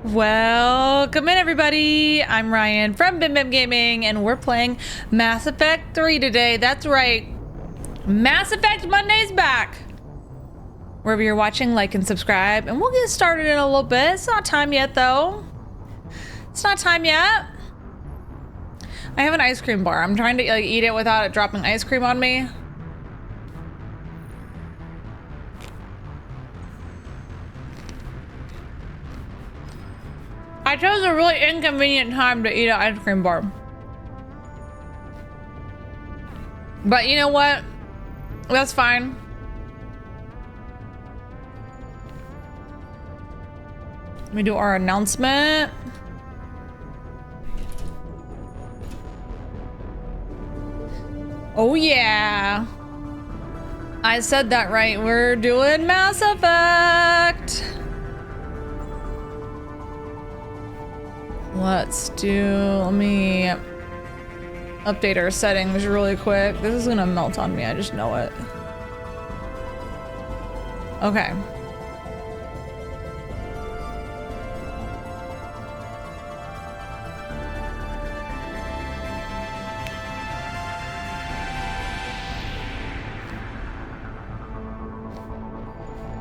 Welcome in, everybody. I'm Ryan from BimBam Gaming, and we're playing Mass Effect 3 today. That's right. Mass Effect Monday's back. Wherever you're watching, like and subscribe, and we'll get started in a little bit. It's not time yet, though. It's not time yet. I have an ice cream bar. I'm trying to eat it without it dropping ice cream on me. I chose a really inconvenient time to eat an ice cream bar. But you know what? That's fine. Let me do our announcement. Oh yeah. I said that right. We're doing Mass Effect. Let me update our settings really quick. This is gonna melt on me, I just know it. Okay.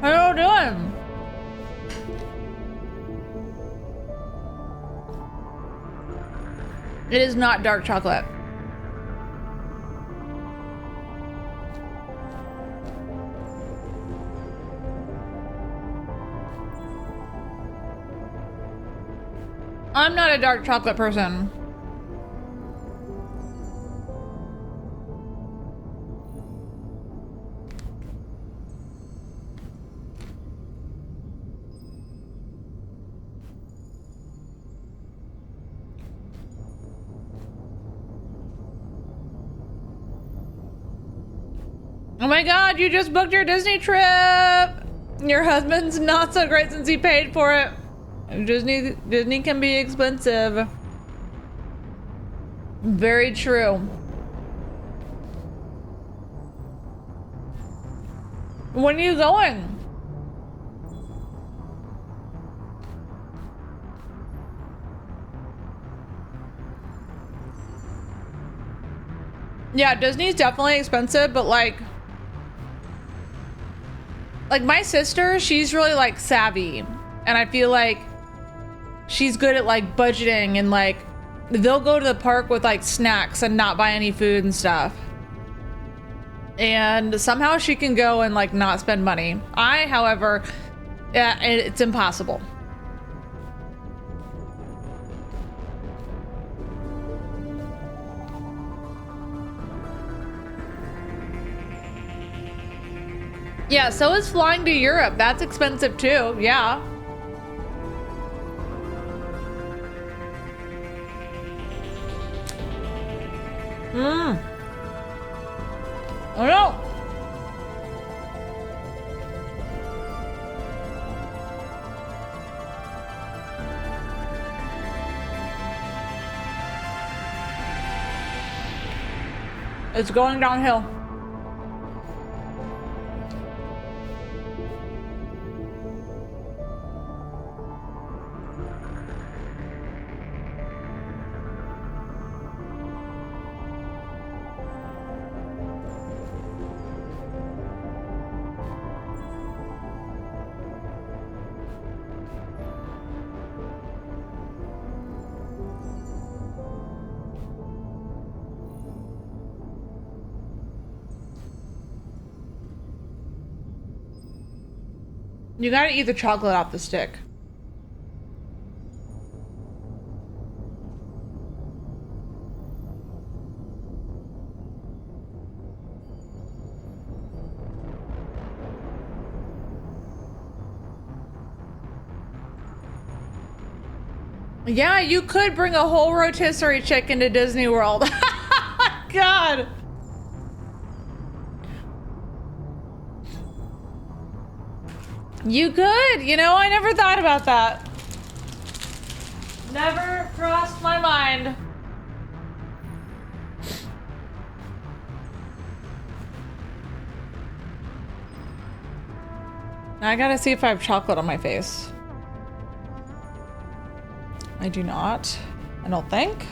How y'all doing? It is not dark chocolate. I'm not a dark chocolate person. Oh my god, you just booked your Disney trip! Your husband's not so great since he paid for it. Disney can be expensive. Very true. When are you going? Yeah, Disney's definitely expensive, but like my sister, she's really like savvy, and I feel like she's good at like budgeting, and like they'll go to the park with like snacks and not buy any food and stuff, and somehow she can go and like not spend money. I, however, yeah, it's impossible. Yeah, so is flying to Europe. That's expensive too, yeah. Oh no! It's going downhill. You gotta eat the chocolate off the stick. Yeah, you could bring a whole rotisserie chicken to Disney World. God. You could, you know, I never thought about that. Never crossed my mind. Now I gotta see if I have chocolate on my face. I do not. I don't think.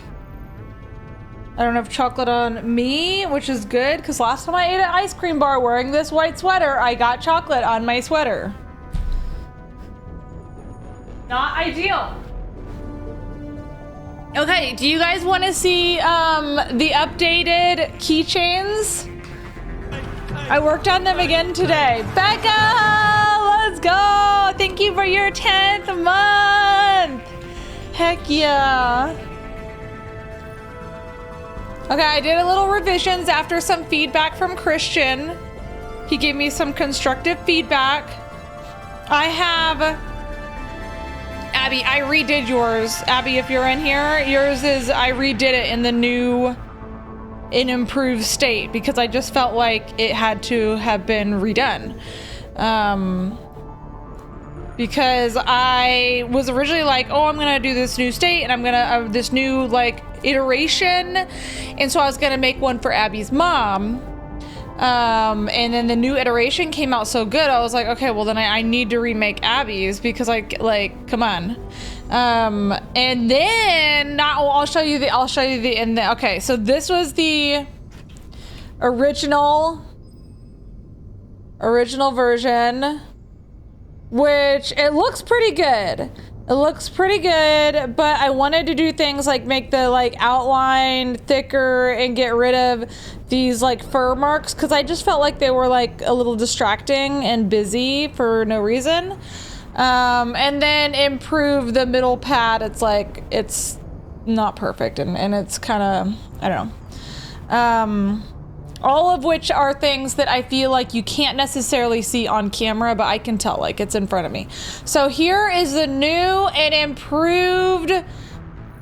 I don't have chocolate on me, which is good, because last time I ate an ice cream bar wearing this white sweater, I got chocolate on my sweater. Not ideal. Okay, do you guys want to see the updated keychains? I worked on them again today. Becca, let's go! Thank you for your 10th month! Heck yeah. Okay, I did a little revisions after some feedback from Christian. He gave me some constructive feedback. I have... Abby, I redid yours. Abby, if you're in here, yours is... I redid it in the new... in improved state because I just felt like it had to have been redone. Because I was originally like, oh, I'm gonna do this new state and I'm gonna this new like iteration, and so I was gonna make one for Abby's mom, and then the new iteration came out so good I was like, okay, well then I need to remake Abby's because like come on. And then I'll show you the okay, so this was the original version, which it looks pretty good. It looks pretty good, but I wanted to do things like make the like outline thicker and get rid of these like fur marks because I just felt like they were like a little distracting and busy for no reason. And then improve the middle pad. It's like, it's not perfect and it's kind of, I don't know. All of which are things that I feel like you can't necessarily see on camera, but I can tell, like it's in front of me. So here is the new and improved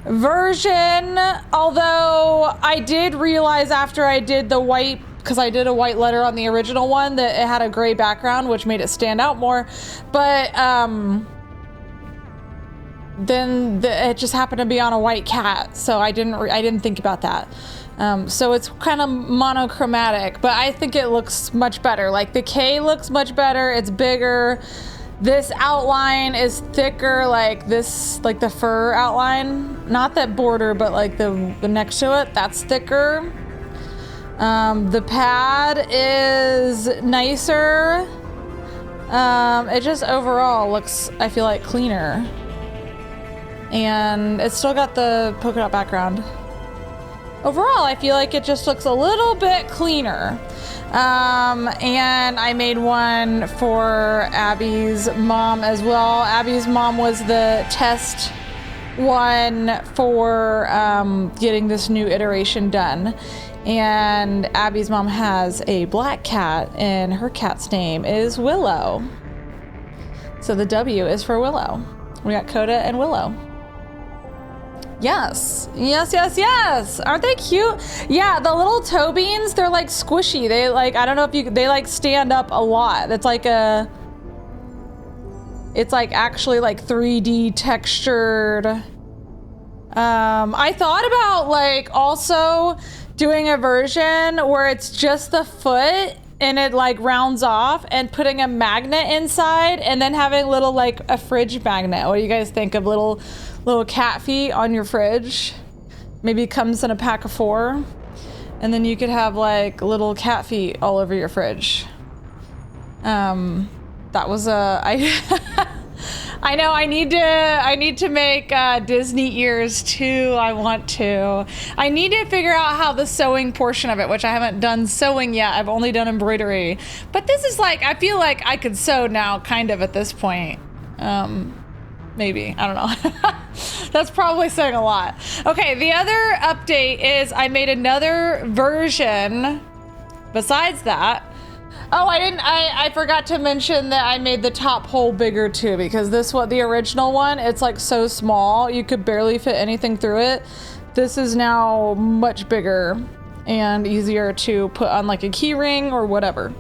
version. Although I did realize after I did the white, because I did a white letter on the original one, that it had a gray background, which made it stand out more. But then it just happened to be on a white cat, so I didn't think about that. So it's kind of monochromatic, but I think it looks much better. Like the K looks much better. It's bigger. This outline is thicker, like this, like the fur outline, not that border, but like the next to it, that's thicker. The pad is nicer. It just overall looks, I feel like, cleaner. And it's still got the polka dot background. Overall, I feel like it just looks a little bit cleaner. And I made one for Abby's mom as well. Abby's mom was the test one for getting this new iteration done. And Abby's mom has a black cat, and her cat's name is Willow. So the W is for Willow. We got Coda and Willow. Yes, yes, yes, yes. Aren't they cute? Yeah, the little toe beans, they're like squishy. They like, I don't know if you, they like stand up a lot. It's like actually like 3D textured. I thought about like also doing a version where it's just the foot and it like rounds off and putting a magnet inside and then having little like a fridge magnet. What do you guys think of little cat feet on your fridge? Maybe it comes in a pack of 4 and then you could have like little cat feet all over your fridge. That was I know I need to make Disney ears too. I need to figure out how the sewing portion of it, which I haven't done sewing yet. I've only done embroidery, but this is like, I feel like I could sew now kind of at this point. Maybe, I don't know. That's probably saying a lot. Okay, the other update is I made another version besides that. Oh, I forgot to mention that I made the top hole bigger too, because the original one, it's like so small, you could barely fit anything through it. This is now much bigger and easier to put on like a key ring or whatever.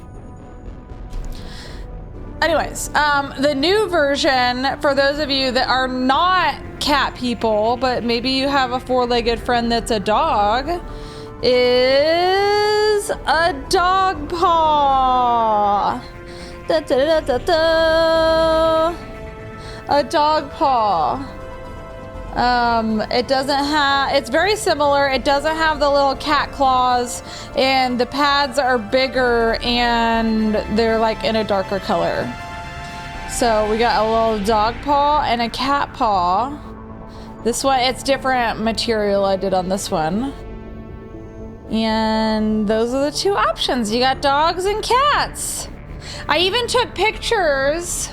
Anyways, the new version, for those of you that are not cat people, but maybe you have a 4-legged friend that's a dog, is a dog paw. Da, da, da, da, da, da. A dog paw. It doesn't have, it's very similar. It doesn't have the little cat claws, and the pads are bigger and they're like in a darker color. So we got a little dog paw and a cat paw. This one, it's different material I did on this one. And those are the two options. You got dogs and cats. I even took pictures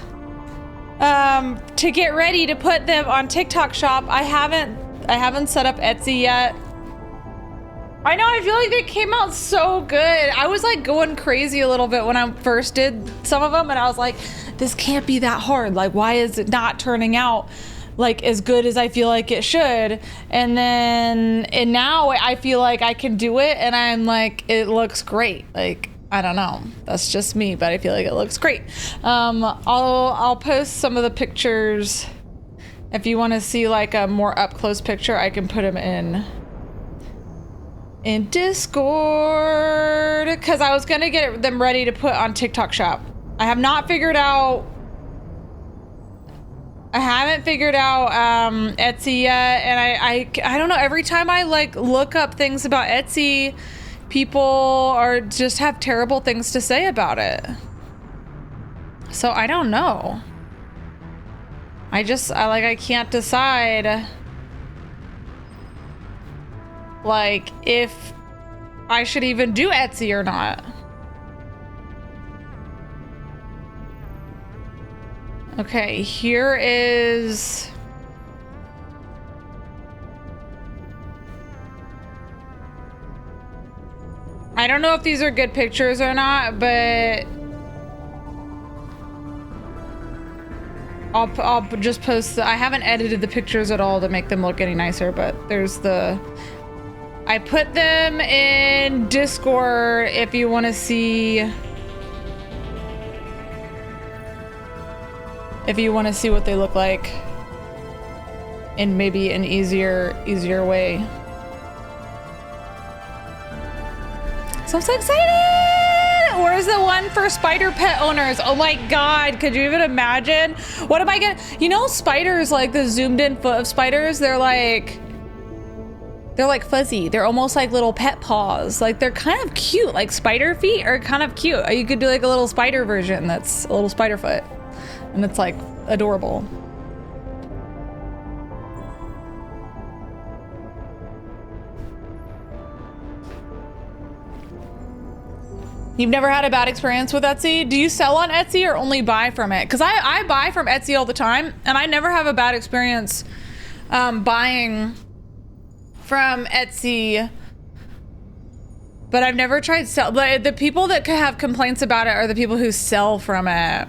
to get ready to put them on TikTok shop. I haven't set up Etsy yet. I know, I feel like they came out so good. I was like going crazy a little bit when I first did some of them, and I was like, this can't be that hard. Like, why is it not turning out like as good as I feel like it should? And now I feel like I can do it, and I'm like, it looks great. Like, I don't know, that's just me, but I feel like it looks great. I'll post some of the pictures. If you want to see like a more up close picture, I can put them in Discord, because I was gonna get them ready to put on TikTok shop. I haven't figured out Etsy yet, and I don't know, every time I like look up things about Etsy, people just have terrible things to say about it. So I don't know. I can't decide like if I should even do Etsy or not. Okay, here is... I don't know if these are good pictures or not, but I'll just post I haven't edited the pictures at all to make them look any nicer, but there's I put them in Discord if you want to see what they look like in maybe an easier way. So I'm so excited! Where's the one for spider pet owners? Oh my god, could you even imagine? What am I gonna... You know spiders, like the zoomed in foot of spiders, they're like fuzzy. They're almost like little pet paws. Like they're kind of cute. Like spider feet are kind of cute. You could do like a little spider version that's a little spider foot. And it's like adorable. You've never had a bad experience with Etsy? Do you sell on Etsy or only buy from it? Because I buy from Etsy all the time, and I never have a bad experience buying from Etsy. But I've never tried sell. But the people that could have complaints about it are the people who sell from it.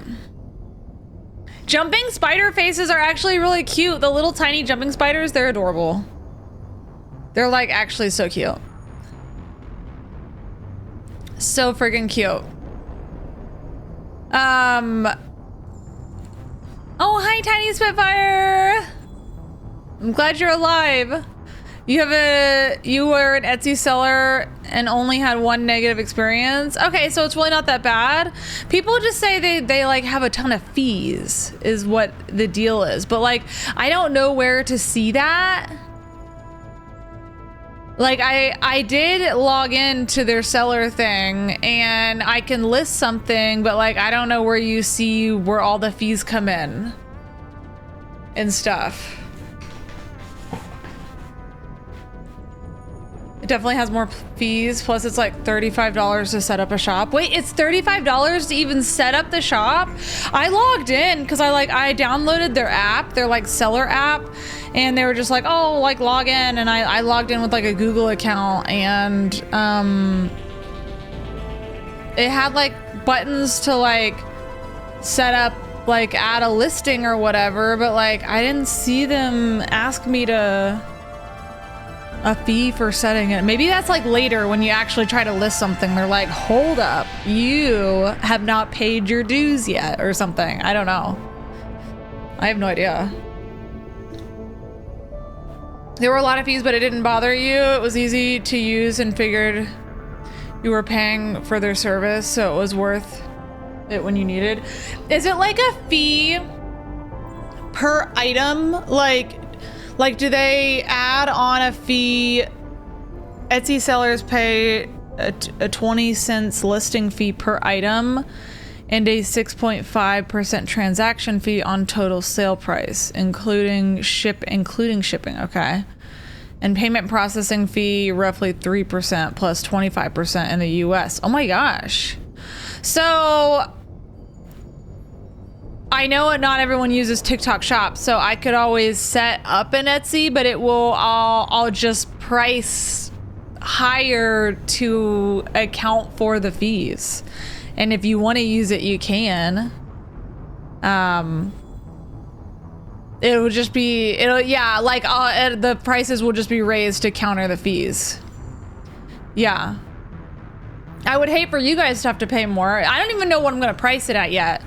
Jumping spider faces are actually really cute. The little tiny jumping spiders, they're adorable. They're like actually so cute. So friggin' cute. Oh, hi, Tiny Spitfire. I'm glad you're alive. You were an Etsy seller and only had one negative experience. Okay, so it's really not that bad. People just say they like have a ton of fees is what the deal is. But like, I don't know where to see that. Like I did log into their seller thing and I can list something, but like, I don't know where you see where all the fees come in and stuff. It definitely has more fees. Plus it's like $35 to set up a shop. Wait, it's $35 to even set up the shop? I logged in because I downloaded their app, their like seller app, and they were just like, oh, like log in. And I logged in with like a Google account, and it had like buttons to like set up, like add a listing or whatever, but like I didn't see them ask me to a fee for setting it. Maybe that's like later when you actually try to list something. They're like, hold up, you have not paid your dues yet or something. I don't know. I have no idea. There were a lot of fees, but it didn't bother you. It was easy to use and figured you were paying for their service, so it was worth it when you needed. Is it like a fee per item? Like Like, do they add on a fee? Etsy sellers pay a 20 cents listing fee per item and a 6.5% transaction fee on total sale price, including shipping. Okay. And payment processing fee roughly 3% plus 25% in the US. Oh my gosh. So I know not everyone uses TikTok Shop, so I could always set up an Etsy, but I'll just price higher to account for the fees. And if you want to use it, you can. It'll just be, the prices will just be raised to counter the fees. Yeah. I would hate for you guys to have to pay more. I don't even know what I'm going to price it at yet.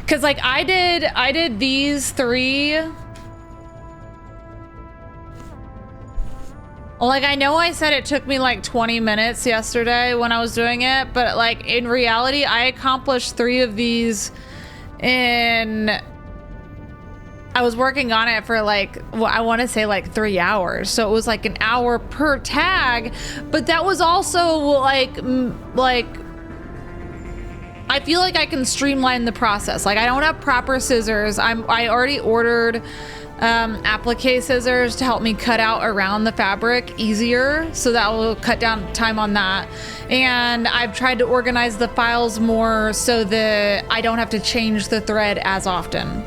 Cause like I did these 3. Like, I know I said it took me like 20 minutes yesterday when I was doing it, but like in reality, I accomplished 3 of these I was working on it for like, well, I want to say like 3 hours. So it was like an hour per tag, but that was also like, I feel like I can streamline the process. Like I don't have proper scissors. I already ordered applique scissors to help me cut out around the fabric easier, so that will cut down time on that. And I've tried to organize the files more so that I don't have to change the thread as often.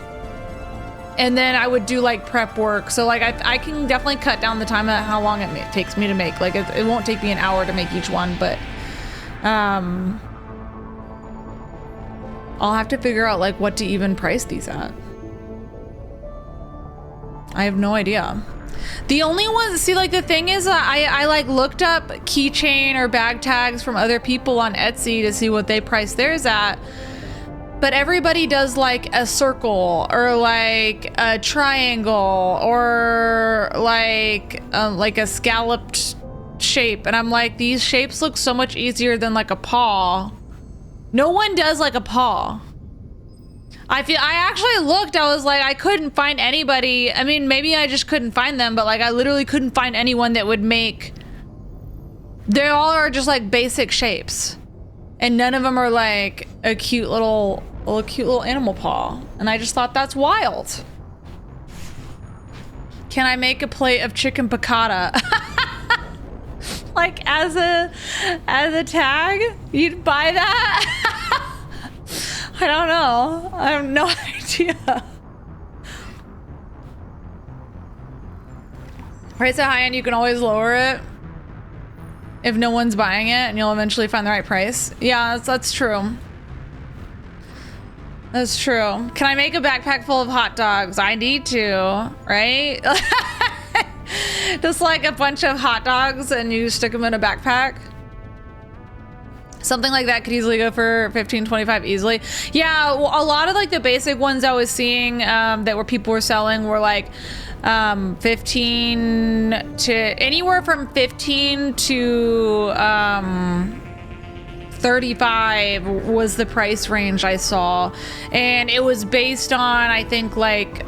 And then I would do like prep work, so like I can definitely cut down the time of how long it takes me to make. Like it won't take me an hour to make each one, but I'll have to figure out like what to even price these at. I have no idea. The only ones, see, like the thing is, I like looked up keychain or bag tags from other people on Etsy to see what they price theirs at. But everybody does like a circle or like a triangle or like a scalloped shape. And I'm like, these shapes look so much easier than like a paw. No one does like a paw. I actually looked, I was like, I couldn't find anybody. I mean, maybe I just couldn't find them, but like I literally couldn't find anyone that would make, they all are just like basic shapes. And none of them are like a cute little animal paw. And I just thought that's wild. Can I make a plate of chicken piccata? Like as a tag? You'd buy that? I don't know. I have no idea. Price it high and you can always lower it if no one's buying it, and you'll eventually find the right price. Yeah, that's true. That's true. Can I make a backpack full of hot dogs? I need to, right? Just like a bunch of hot dogs and you stick them in a backpack. Something like that could easily go for 15, 25 easily. Yeah, well, a lot of like the basic ones I was seeing that were people were selling were like 15 to anywhere from 15 to 35 was the price range I saw. And it was based on, I think, like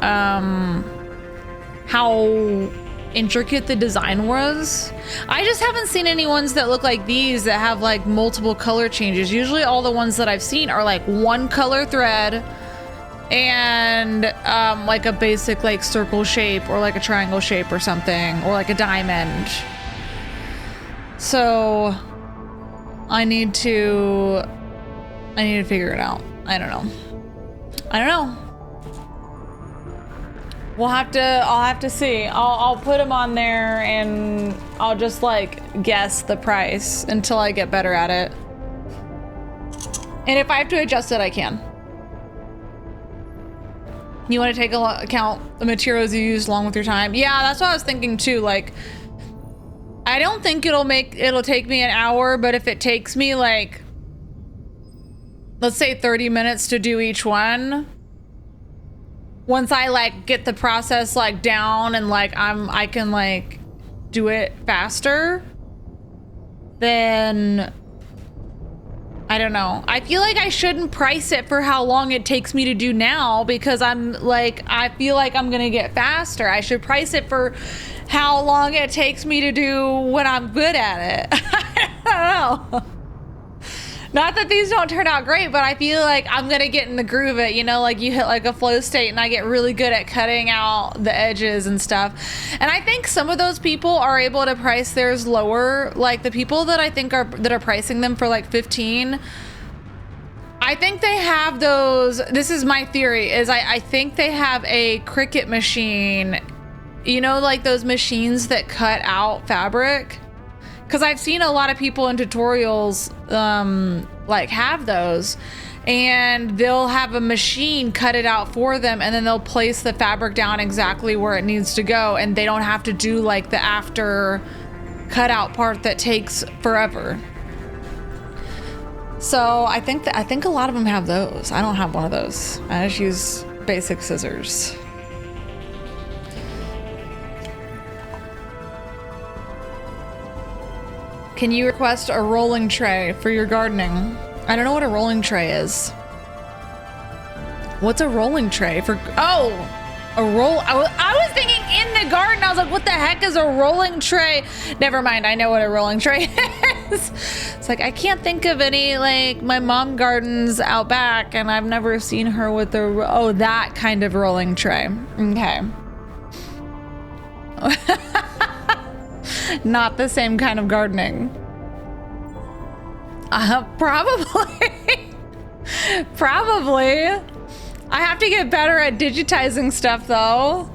how intricate the design was. I just haven't seen any ones that look like these that have like multiple color changes. Usually all the ones that I've seen are like one color thread and like a basic like circle shape or like a triangle shape or something, or like a diamond. So I need to figure it out. I don't know. I'll have to see. I'll put them on there and I'll just like guess the price until I get better at it. And if I have to adjust it, I can. You want to take account the materials you use along with your time? Yeah, that's what I was thinking too. Like, I don't think it'll take me an hour, but if it takes me like, let's say 30 minutes to do each one, once I like get the process like down and like I can like do it faster, then I don't know. I feel like I shouldn't price it for how long it takes me to do now because I'm like, I feel like I'm gonna get faster. I should price it for how long it takes me to do when I'm good at it. I don't know. Not that these don't turn out great, but I feel like I'm gonna get in the groove of it, you know, like you hit like a flow state and I get really good at cutting out the edges and stuff. And I think some of those people are able to price theirs lower. Like the people that I think are pricing them for like 15, I think they have those, this is my theory, is I think they have a Cricut machine, you know, like those machines that cut out fabric. Because I've seen a lot of people in tutorials like have those, and they'll have a machine cut it out for them, and then they'll place the fabric down exactly where it needs to go, and they don't have to do like the after cutout part that takes forever. So I think a lot of them have those. I don't have one of those. I just use basic scissors. Can you request a rolling tray for your gardening? I don't know what a rolling tray is. What's a rolling tray for? Oh, a roll. I was thinking in the garden. I was like, what the heck is a rolling tray? Never mind. I know what a rolling tray is. It's like, I can't think of any, like my mom gardens out back and I've never seen her with the, oh, that kind of rolling tray. Okay. Not the same kind of gardening. Probably. Probably. I have to get better at digitizing stuff though.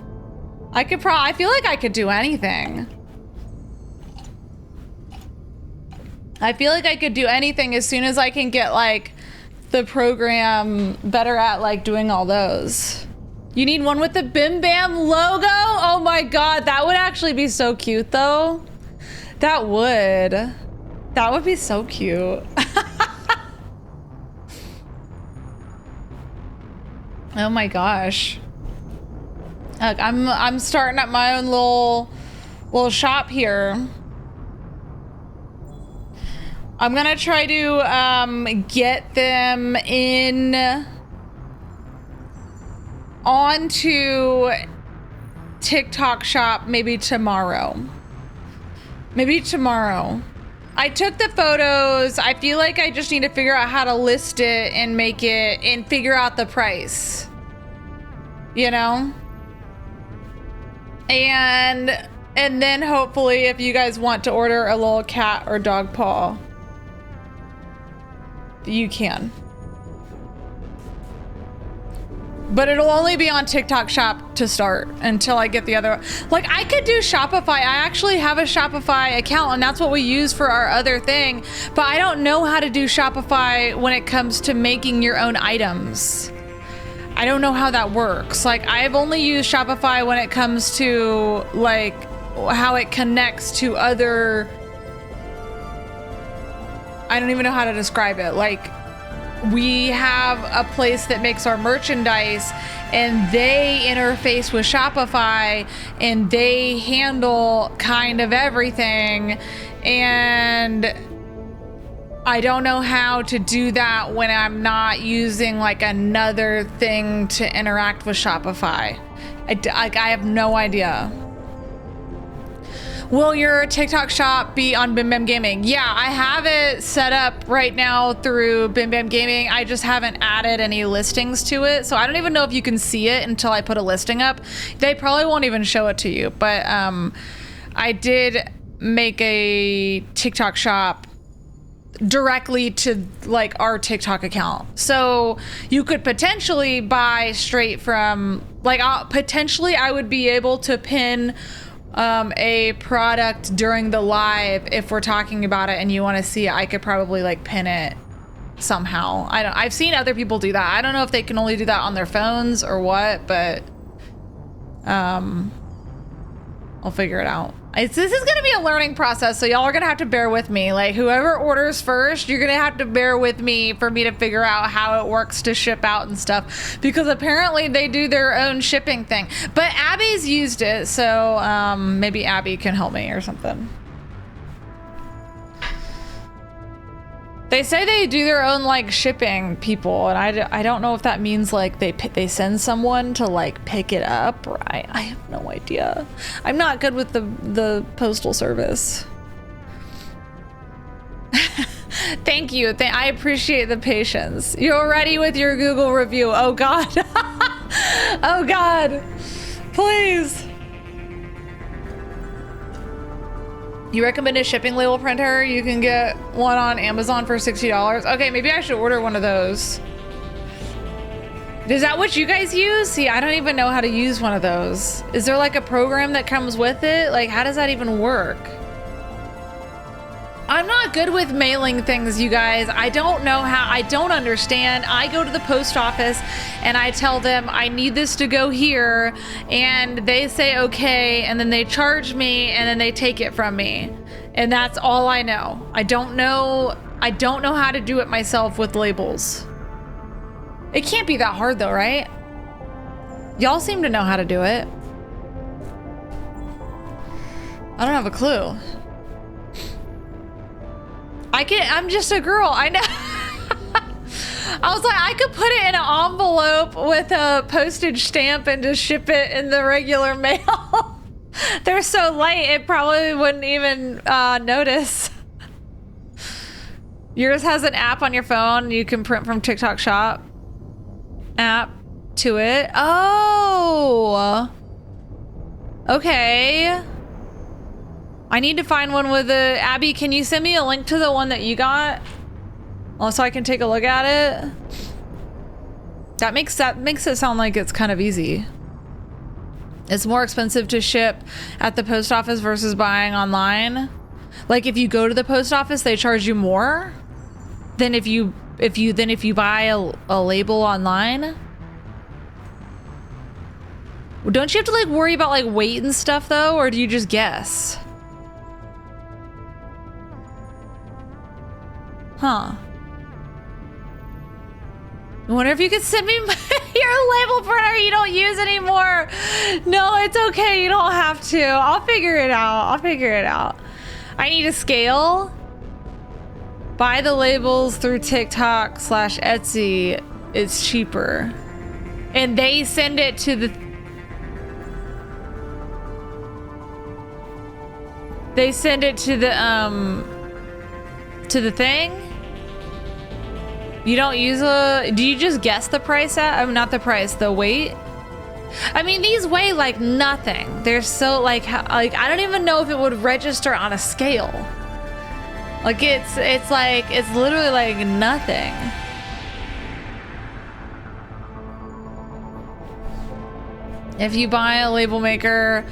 I feel like I could do anything. I feel like I could do anything as soon as I can get like the program better at like doing all those. You need one with the BimBam logo? Oh my God, that would actually be so cute though. That would be so cute. Oh my gosh. Look, I'm starting up my own little shop here. I'm gonna try to get them in onto TikTok shop maybe tomorrow. Maybe tomorrow. I took the photos. I feel like I just need to figure out how to list it and make it and figure out the price. You know? And then hopefully if you guys want to order a little cat or dog paw, you can. But it'll only be on TikTok shop to start until I get the other. Like I could do Shopify. I actually have a Shopify account and that's what we use for our other thing. But I don't know how to do Shopify when it comes to making your own items. I don't know how that works. Like I've only used Shopify when it comes to like how it connects to other. I don't even know how to describe it. Like we have a place that makes our merchandise and they interface with Shopify and they handle kind of everything. And I don't know how to do that when I'm not using like another thing to interact with Shopify. I have no idea. Will your TikTok shop be on BimBam Gaming? Yeah, I have it set up right now through BimBam Gaming. I just haven't added any listings to it. So I don't even know if you can see it until I put a listing up. They probably won't even show it to you. But I did make a TikTok shop directly to like our TikTok account. So you could potentially buy straight from like potentially I would be able to pin a product during the live. If we're talking about it and you want to see it, I could probably like pin it somehow. I've seen other people do that. I don't know if they can only do that on their phones or what, but I'll figure it out. This is gonna be a learning process, so y'all are gonna have to bear with me. Like whoever orders first, you're gonna have to bear with me for me to figure out how it works to ship out and stuff, because apparently they do their own shipping thing. But Abby's used it, so maybe Abby can help me or something. They say they do their own like shipping people, and I don't know if that means like they send someone to like pick it up, or I have no idea. I'm not good with the postal service. Thank you. I appreciate the patience. You're ready with your Google review. Oh God. Oh God. Please. You recommend a shipping label printer? You can get one on Amazon for $60. Okay, maybe I should order one of those. Is that what you guys use? See, I don't even know how to use one of those. Is there like a program that comes with it? Like, how does that even work? I'm not good with mailing things, you guys. I don't know how, I don't understand. I go to the post office and I tell them I need this to go here, and they say okay, and then they charge me, and then they take it from me. And that's all I know. I don't know how to do it myself with labels. It can't be that hard though, right? Y'all seem to know how to do it. I don't have a clue. I'm just a girl, I know. I was like, I could put it in an envelope with a postage stamp and just ship it in the regular mail. They're so light, it probably wouldn't even notice. Yours has an app on your phone. You can print from TikTok Shop app to it. Oh, okay. I need to find one with a Abby. Can you send me a link to the one that you got? So I can take a look at it. That makes it sound like it's kind of easy. It's more expensive to ship at the post office versus buying online. Like if you go to the post office, they charge you more than if you buy a label online. Don't you have to like worry about like weight and stuff though, or do you just guess? Huh. I wonder if you could send me your label printer you don't use anymore. No, it's okay. You don't have to. I'll figure it out. I need a scale. Buy the labels through TikTok/Etsy. It's cheaper. And they send it to the... They send it to the thing? You don't use do you just guess the price at? I mean, not the price, the weight? I mean, these weigh like nothing. They're so like I don't even know if it would register on a scale. Like it's literally like nothing. If you buy a label maker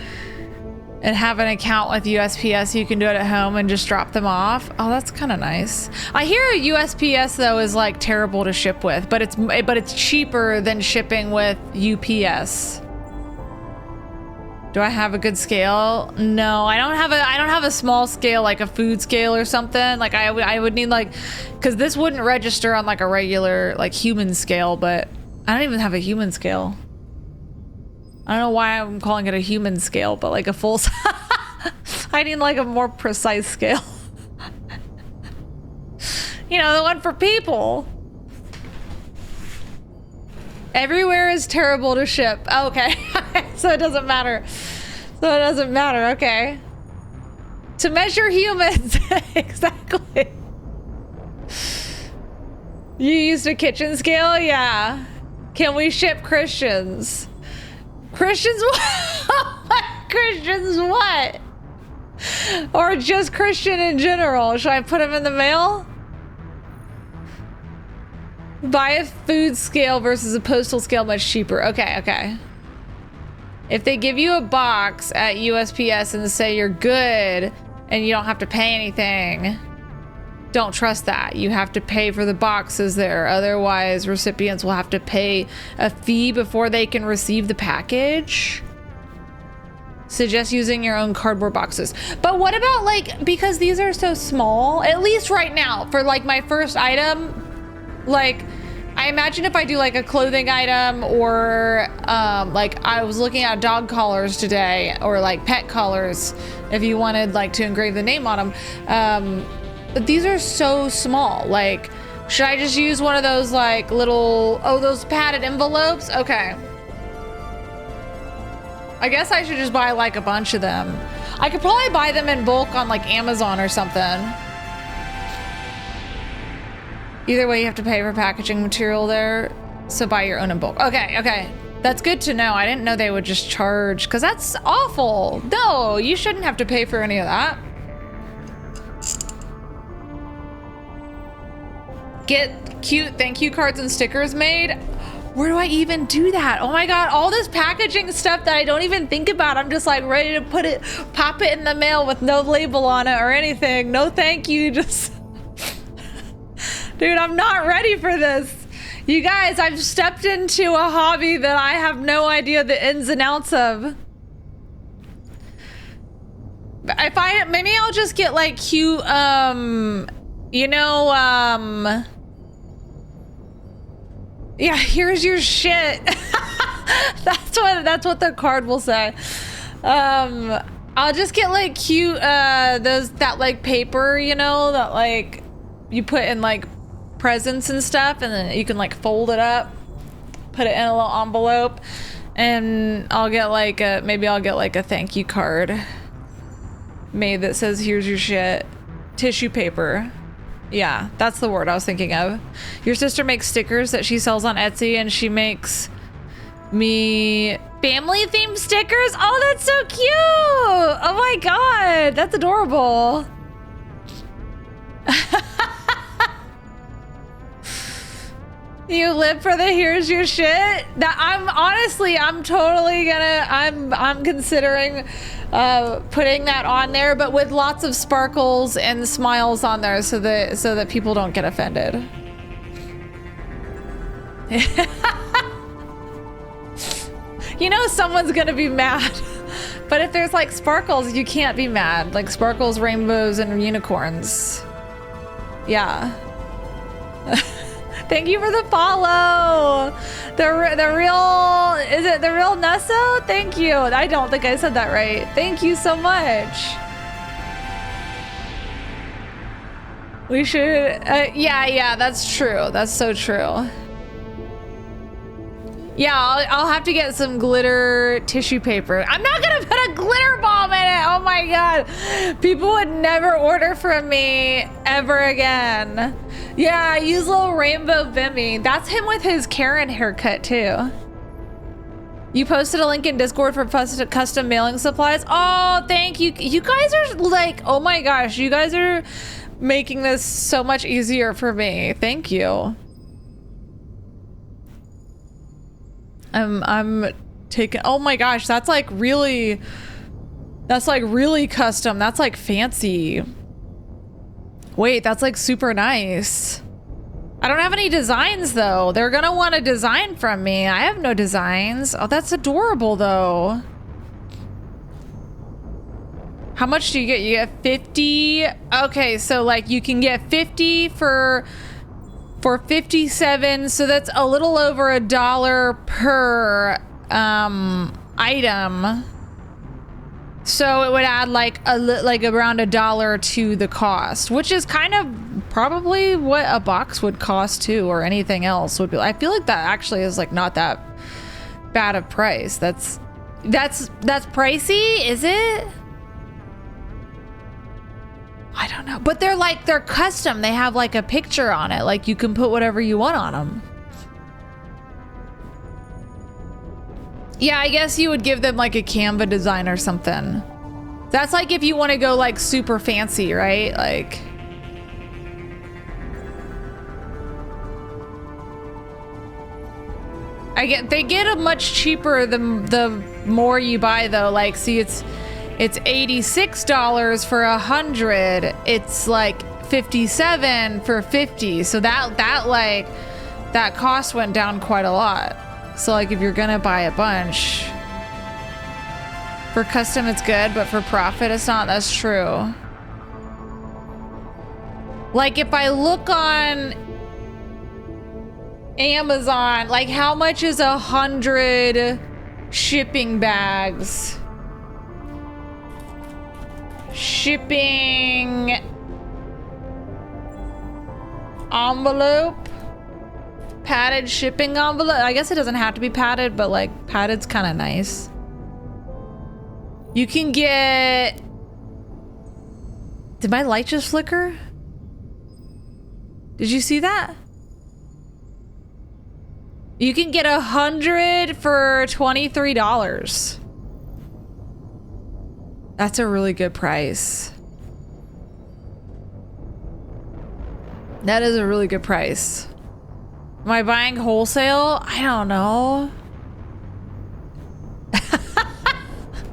and have an account with USPS, you can do it at home and just drop them off. Oh, that's kind of nice. I hear USPS though is like terrible to ship with, but it's cheaper than shipping with UPS. Do I have a good scale? No, I don't have a small scale, like a food scale or something. Like I would need like, cause this wouldn't register on like a regular like human scale, but I don't even have a human scale. I don't know why I'm calling it a human scale, but like a full I need like a more precise scale. You know, the one for people. Everywhere is terrible to ship. Okay. So it doesn't matter. Okay. To measure humans. Exactly. You used a kitchen scale? Yeah. Can we ship Christians? Christians what? Christians what? Or just Christian in general? Should I put them in the mail? Buy a food scale versus a postal scale, much cheaper. Okay. If they give you a box at USPS and say you're good and you don't have to pay anything, don't trust that. You have to pay for the boxes there. Otherwise, recipients will have to pay a fee before they can receive the package. Suggest using your own cardboard boxes. But what about like, because these are so small, at least right now, for like my first item, like I imagine if I do like a clothing item or like I was looking at dog collars today, or like pet collars, if you wanted like to engrave the name on them, these are so small. Like, should I just use one of those like little, oh, those padded envelopes? Okay. I guess I should just buy like a bunch of them. I could probably buy them in bulk on like Amazon or something. Either way, you have to pay for packaging material there. So buy your own in bulk. Okay, okay. That's good to know. I didn't know they would just charge, because that's awful. No, you shouldn't have to pay for any of that. Get cute thank you cards and stickers made. Where do I even do that? Oh my God, all this packaging stuff that I don't even think about. I'm just like ready to put it, pop it in the mail with no label on it or anything. No thank you, just... Dude, I'm not ready for this. You guys, I've stepped into a hobby that I have no idea the ins and outs of. Maybe I'll just get like cute, you know, yeah, here's your shit. That's what the card will say. I'll just get like cute, that like paper, you know, that like you put in like presents and stuff, and then you can like fold it up, put it in a little envelope, and I'll get like maybe I'll get like a thank you card made that says here's your shit. Tissue paper. Yeah, that's the word I was thinking of. Your sister makes stickers that she sells on Etsy, and she makes me family themed stickers. Oh, that's so cute. Oh my God, that's adorable. You live for the here's your shit. That I'm totally gonna, I'm considering putting that on there, but with lots of sparkles and smiles on there so that people don't get offended. You know someone's gonna be mad. But if there's like sparkles, you can't be mad. Like sparkles, rainbows, and unicorns. Yeah. Thank you for the follow. The real, is it the real Nusso? Thank you. I don't think I said that right. Thank you so much. We should, yeah, that's true. That's so true. Yeah, I'll have to get some glitter tissue paper. I'm not gonna put a glitter bomb in it. Oh my God. People would never order from me ever again. Yeah, I use little rainbow Bimmy. That's him with his Karen haircut too. You posted a link in Discord for custom mailing supplies. Oh, thank you. You guys are like, oh my gosh, you guys are making this so much easier for me. Thank you. I'm taking, oh my gosh, that's like really custom. That's like fancy. Wait, that's like super nice. I don't have any designs though. They're gonna want a design from me. I have no designs. Oh, that's adorable though. How much do you get? You get 50. Okay, so like you can get 50 for 57, so that's a little over $1 per item. So it would add like around $1 to the cost, which is kind of probably what a box would cost too, or anything else would be. I feel like that actually is like not that bad of price. That's pricey, is it? I don't know, but they're custom. They have like a picture on it. Like you can put whatever you want on them. Yeah, I guess you would give them like a Canva design or something. That's like if you want to go like super fancy, right? Like. They get a much cheaper the more you buy though. Like, see, it's $86 for 100. It's like 57 for 50. So that cost went down quite a lot. So like if you're gonna buy a bunch, for custom it's good, but for profit it's not. That's true. Like if I look on Amazon, like how much is 100 shipping bags? Shipping envelope. Padded shipping envelope. I guess it doesn't have to be padded, but like padded's kind of nice. You can get... Did my light just flicker? Did you see that? You can get 100 for $23. That's a really good price. That is a really good price. Am I buying wholesale? I don't know.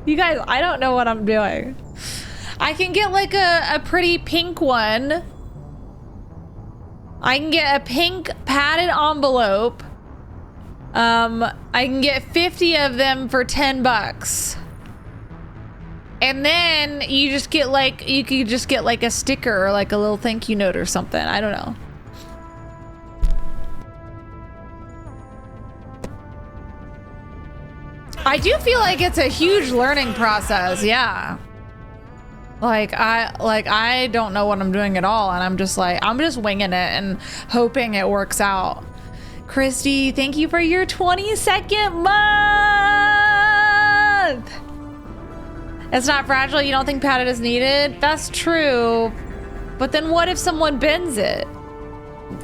You guys, I don't know what I'm doing. I can get like a pretty pink one. I can get a pink padded envelope. I can get 50 of them for 10 bucks. And then you just get like, you could just get like a sticker or like a little thank you note or something. I don't know. I do feel like it's a huge learning process, yeah. Like I don't know what I'm doing at all, and I'm just winging it and hoping it works out. Christy, thank you for your 22nd month. It's not fragile. You don't think padded is needed? That's true. But then what if someone bends it?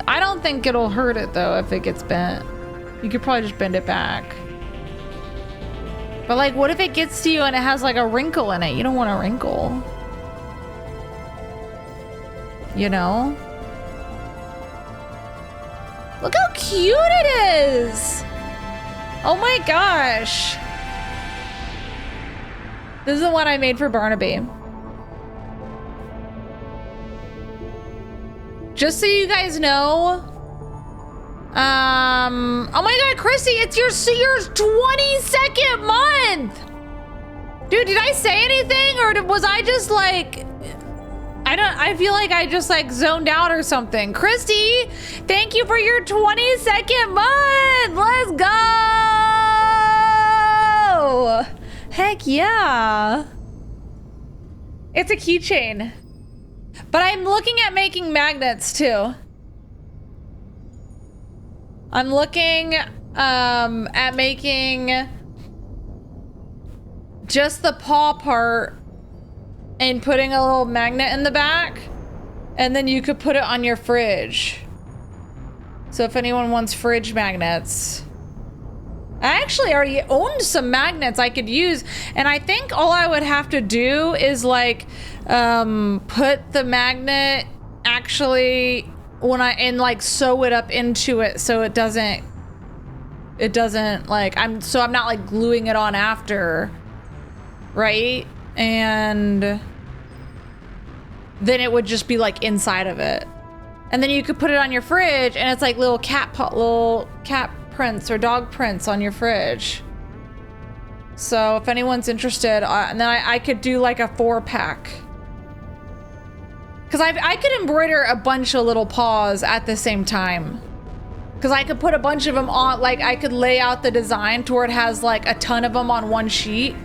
I don't think it'll hurt it though if it gets bent. You could probably just bend it back. But like, what if it gets to you and it has like a wrinkle in it? You don't want a wrinkle. You know? Look how cute it is! Oh my gosh. This is the one I made for Barnaby. Just so you guys know, oh my god, Chrissy, it's your 22nd month! Dude, did I say anything or was I just like, I feel like I just like zoned out or something. Christy, thank you for your 22nd month! Let's go! Heck yeah. It's a keychain. But I'm looking at making magnets too. I'm looking at making just the paw part and putting a little magnet in the back, and then you could put it on your fridge. So if anyone wants fridge magnets. I actually already owned some magnets I could use, and I think all I would have to do is like put the magnet actually like sew it up into it so it doesn't like I'm not like gluing it on after, right? And then it would just be like inside of it, and then you could put it on your fridge and it's like little cat prints or dog prints on your fridge. So if anyone's interested, and then I could do like a 4-pack. Because I could embroider a bunch of little paws at the same time. Because I could put a bunch of them on, like I could lay out the design to where it has like a ton of them on one sheet.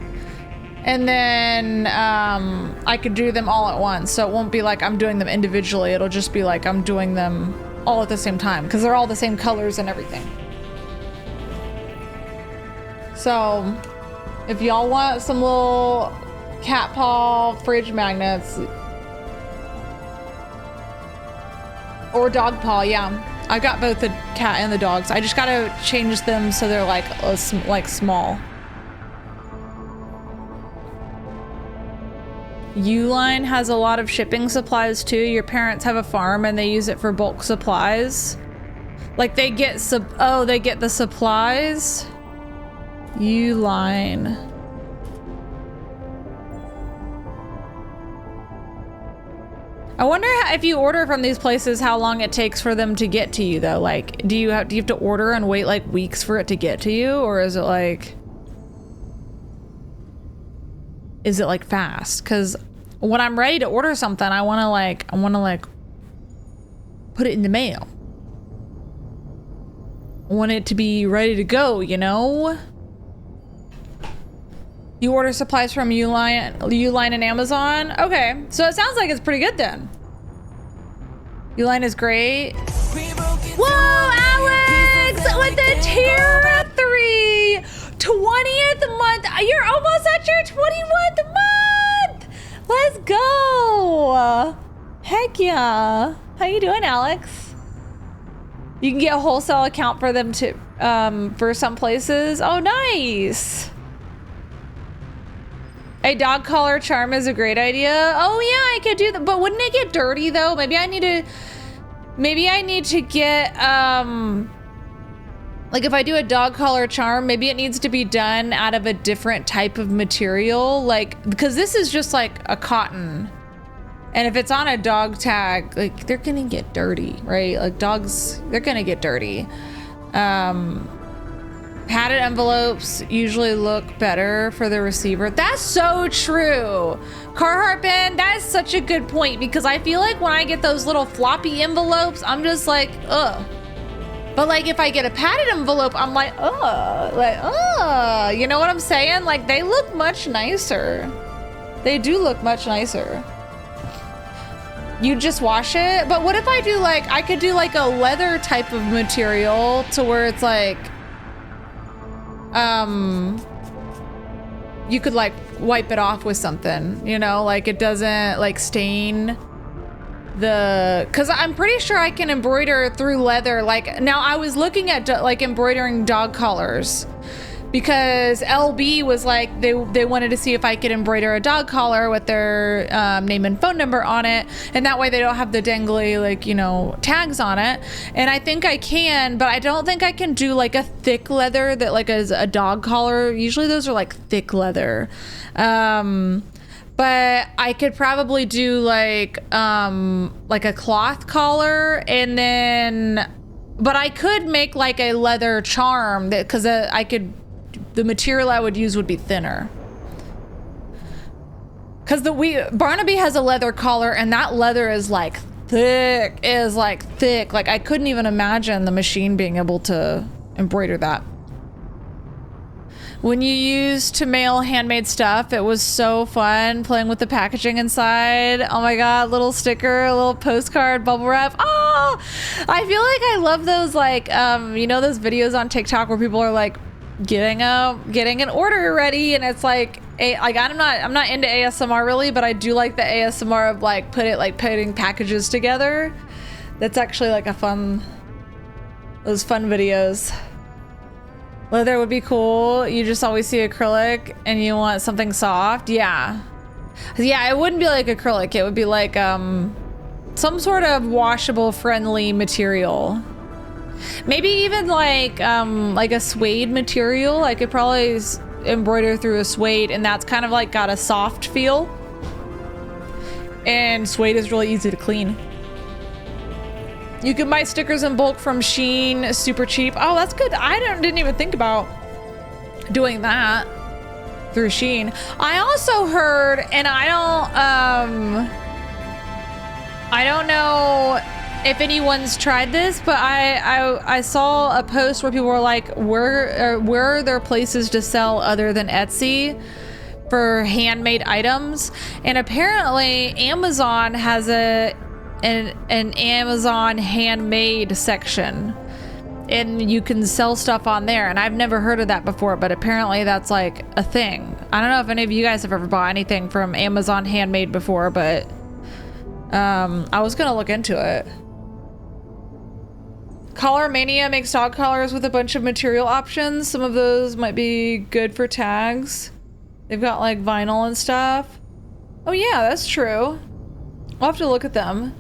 And then I could do them all at once. So it won't be like I'm doing them individually. It'll just be like I'm doing them all at the same time. Because they're all the same colors and everything. So if y'all want some little cat paw fridge magnets, or dog paw, yeah. I've got both the cat and the dogs. I just gotta change them so they're like small. Uline has a lot of shipping supplies too. Your parents have a farm and they use it for bulk supplies. Like they get they get the supplies. Uline. I wonder if you order from these places, how long it takes for them to get to you though. Like, do you have to order and wait like weeks for it to get to you, or is it like fast? Because when I'm ready to order something, I want to like put it in the mail. I want it to be ready to go, you know? You order supplies from Uline and Amazon? Okay, so it sounds like it's pretty good then. Uline is great. Whoa, Alex, with the tier 3, 20th month. You're almost at your 21th month. Let's go. Heck yeah. How you doing, Alex? You can get a wholesale account for them too, for some places. Oh, nice. A dog collar charm is a great idea. Oh yeah, I could do that, but wouldn't it get dirty though? Maybe I need to get, like if I do a dog collar charm, maybe it needs to be done out of a different type of material, like, because this is just like a cotton. And if it's on a dog tag, like they're gonna get dirty, right? Like dogs, they're gonna get dirty. Padded envelopes usually look better for the receiver. That's so true. Carhartt Ben, that is such a good point, because I feel like when I get those little floppy envelopes, I'm just like, ugh. But like if I get a padded envelope, I'm like, you know what I'm saying? Like they look much nicer. They do look much nicer. You just wash it? But what if I do like, I could do like a leather type of material to where it's like, you could like wipe it off with something, you know, like it doesn't like stain the, cause I'm pretty sure I can embroider through leather. Like now I was looking at like embroidering dog collars, because LB was like, they wanted to see if I could embroider a dog collar with their name and phone number on it. And that way they don't have the dangly, like, you know, tags on it. And I think I can, but I don't think I can do like a thick leather that like is a dog collar. Usually those are like thick leather. But I could probably do like a cloth collar, and then, but I could make like a leather charm that, cause I could, the material I would use would be thinner. Cause Barnaby has a leather collar, and that leather is like thick, Like I couldn't even imagine the machine being able to embroider that. When you used to mail handmade stuff, it was so fun playing with the packaging inside. Oh my God, little sticker, a little postcard, bubble wrap. Oh, I feel like I love those, like, you know, those videos on TikTok where people are like getting an order ready, and it's like, I'm not into ASMR really, but I do like the ASMR of like putting packages together. That's actually like those fun videos. Leather would be cool. You just always see acrylic and you want something soft. Yeah, it wouldn't be like acrylic. It would be like some sort of washable friendly material. Maybe even like a suede material. I could probably embroider through a suede, and that's kind of like got a soft feel. And suede is really easy to clean. You can buy stickers in bulk from Shein, super cheap. Oh, that's good. I didn't even think about doing that through Shein. I also heard, and I don't know if anyone's tried this, but I saw a post where people were like, where are there places to sell other than Etsy for handmade items? And apparently Amazon has an Amazon handmade section, and you can sell stuff on there. And I've never heard of that before, but apparently that's like a thing. I don't know if any of you guys have ever bought anything from Amazon handmade before, but I was gonna look into it. Collar Mania makes dog collars with a bunch of material options. Some of those might be good for tags. They've got like vinyl and stuff. Oh yeah, that's true. I'll have to look at them.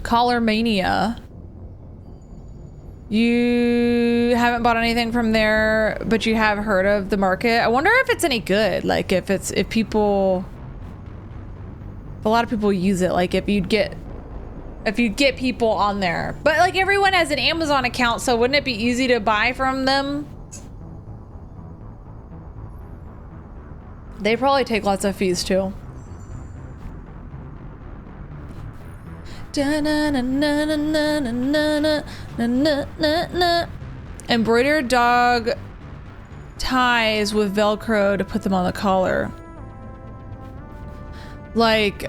Collar Mania. You haven't bought anything from there, but you have heard of the market. I wonder if it's any good. Like if a lot of people use it. Like if you'd get people on there. But like everyone has an Amazon account, so wouldn't it be easy to buy from them? They probably take lots of fees too. Embroidered dog ties with Velcro to put them on the collar. Like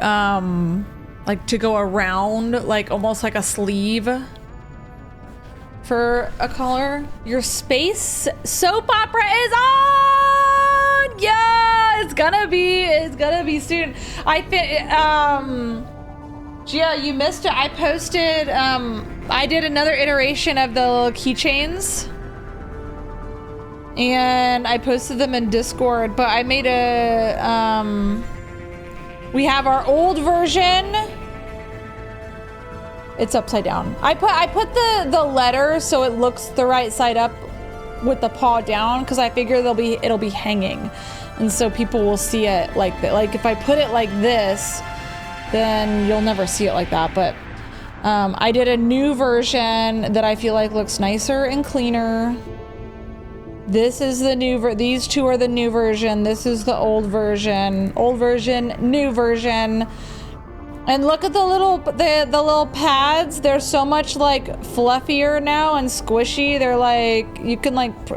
to go around, like almost like a sleeve. for a color. Your space soap opera is on. Yeah, it's gonna be soon. Gia, you missed it. I posted, I did another iteration of the little keychains. And I posted them in Discord, but I made we have our old version. It's upside down. I put the letter so it looks the right side up with the paw down, because I figure it'll be hanging. And so people will see it like that. Like if I put it like this, then you'll never see it like that. But I did a new version that I feel like looks nicer and cleaner. This is the new these two are the new version. This is the old version. Old version, new version. And look at the little pads. They're so much like fluffier now and squishy. They're like,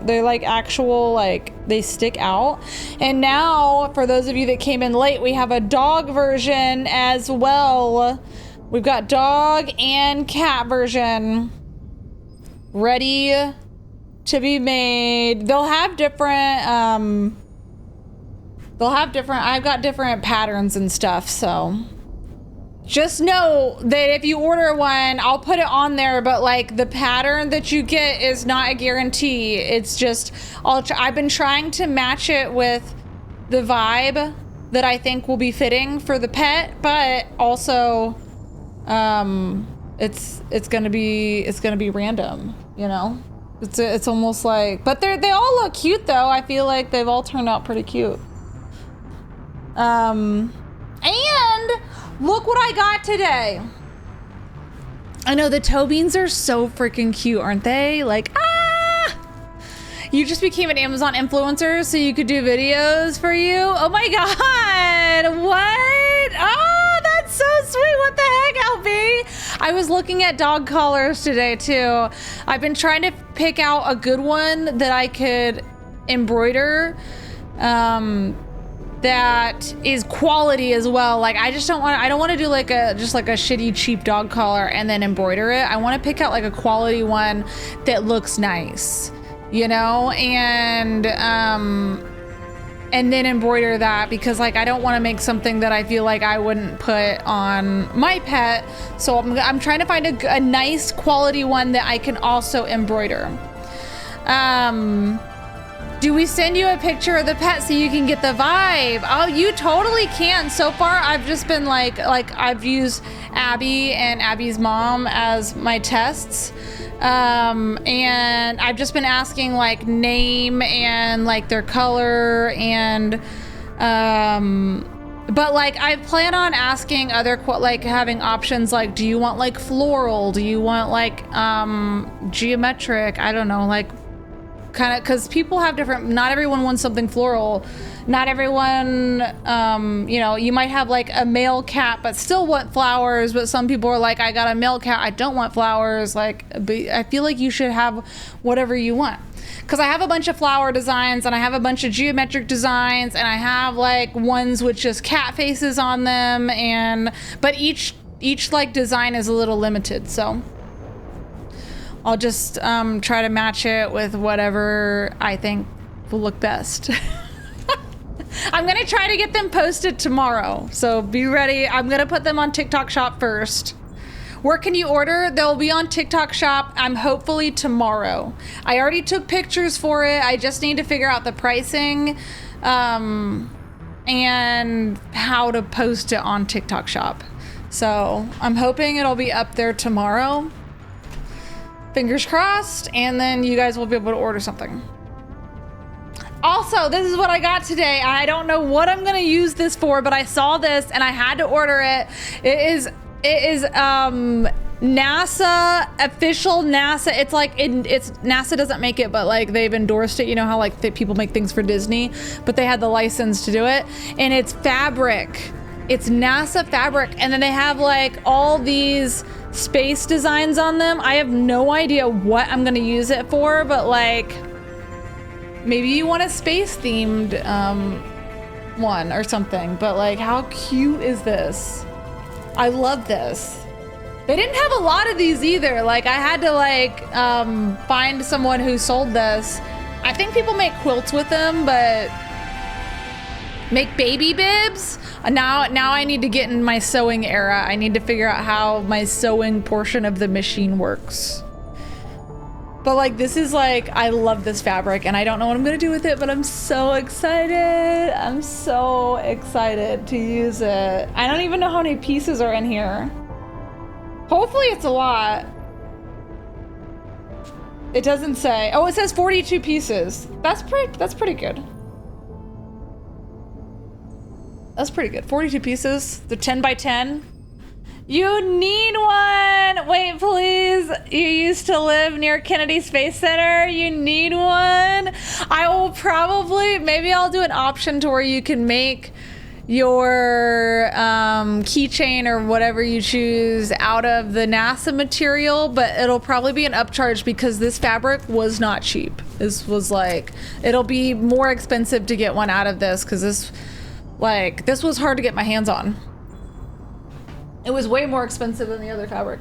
they're like actual, like they stick out. And now for those of you that came in late, we have a dog version as well. We've got dog and cat version ready to be made. They'll have different, I've got different patterns and stuff, so. Just know that if you order one, I'll put it on there, but like the pattern that you get is not a guarantee. It's just, I've been trying to match it with the vibe that I think will be fitting for the pet, but also, it's gonna be random, you know? It's almost like, but they all look cute though. I feel like they've all turned out pretty cute. And look what I got today. I know the toe beans are so freaking cute, aren't they? Like, you just became an Amazon influencer so you could do videos for you? Oh my God, what? Oh, that's so sweet. What the heck, LB? I was looking at dog collars today too. I've been trying to pick out a good one that I could embroider. That is quality as well. Like I don't want to do like just like a shitty cheap dog collar and then embroider it. I want to pick out like a quality one that looks nice, you know, and then embroider that, because like I don't want to make something that I feel like I wouldn't put on my pet. So I'm trying to find a nice quality one that I can also embroider. Do we send you a picture of the pet so you can get the vibe? Oh, you totally can. So far, I've just been like I've used Abby and Abby's mom as my tests. And I've just been asking like name and like their color and, but like I plan on asking other, like having options like, do you want like floral? Do you want like, geometric? I don't know, like, kind of, because people have different, not everyone wants something floral. Not everyone, you know, you might have like a male cat but still want flowers, but some people are like, I got a male cat, I don't want flowers. Like, I feel like you should have whatever you want, because I have a bunch of flower designs and I have a bunch of geometric designs and I have like ones with just cat faces on them, and but each like design is a little limited, so I'll just try to match it with whatever I think will look best. I'm gonna try to get them posted tomorrow, so be ready. I'm gonna put them on TikTok Shop first. Where can you order? They'll be on TikTok Shop, hopefully tomorrow. I already took pictures for it. I just need to figure out the pricing and how to post it on TikTok Shop. So I'm hoping it'll be up there tomorrow. Fingers crossed, and then you guys will be able to order something. Also, this is what I got today. I don't know what I'm gonna use this for, but I saw this and I had to order it. It is NASA, official NASA. It's like, it's NASA doesn't make it, but like they've endorsed it. You know how like people make things for Disney, but they had the license to do it. And it's fabric. It's NASA fabric. And then they have like all these space designs on them. I have no idea what I'm gonna use it for, but like maybe you want a space themed one or something. But like, how cute is this? I love this. They didn't have a lot of these either. Like I had to like find someone who sold this. I think people make quilts with them, but make baby bibs. Now I need to get in my sewing era. I need to figure out how my sewing portion of the machine works. But like, this is like, I love this fabric and I don't know what I'm gonna do with it, but I'm so excited. I'm so excited to use it. I don't even know how many pieces are in here. Hopefully it's a lot. It doesn't say. Oh, it says 42 pieces. That's pretty good. That's pretty good. 42 pieces. They're 10 by 10. You need one. Wait, please. You used to live near Kennedy Space Center. You need one. I will probably, maybe I'll do an option to where you can make your keychain or whatever you choose out of the NASA material, but it'll probably be an upcharge because this fabric was not cheap. This was like, it'll be more expensive to get one out of this because this was hard to get my hands on. It was way more expensive than the other fabric.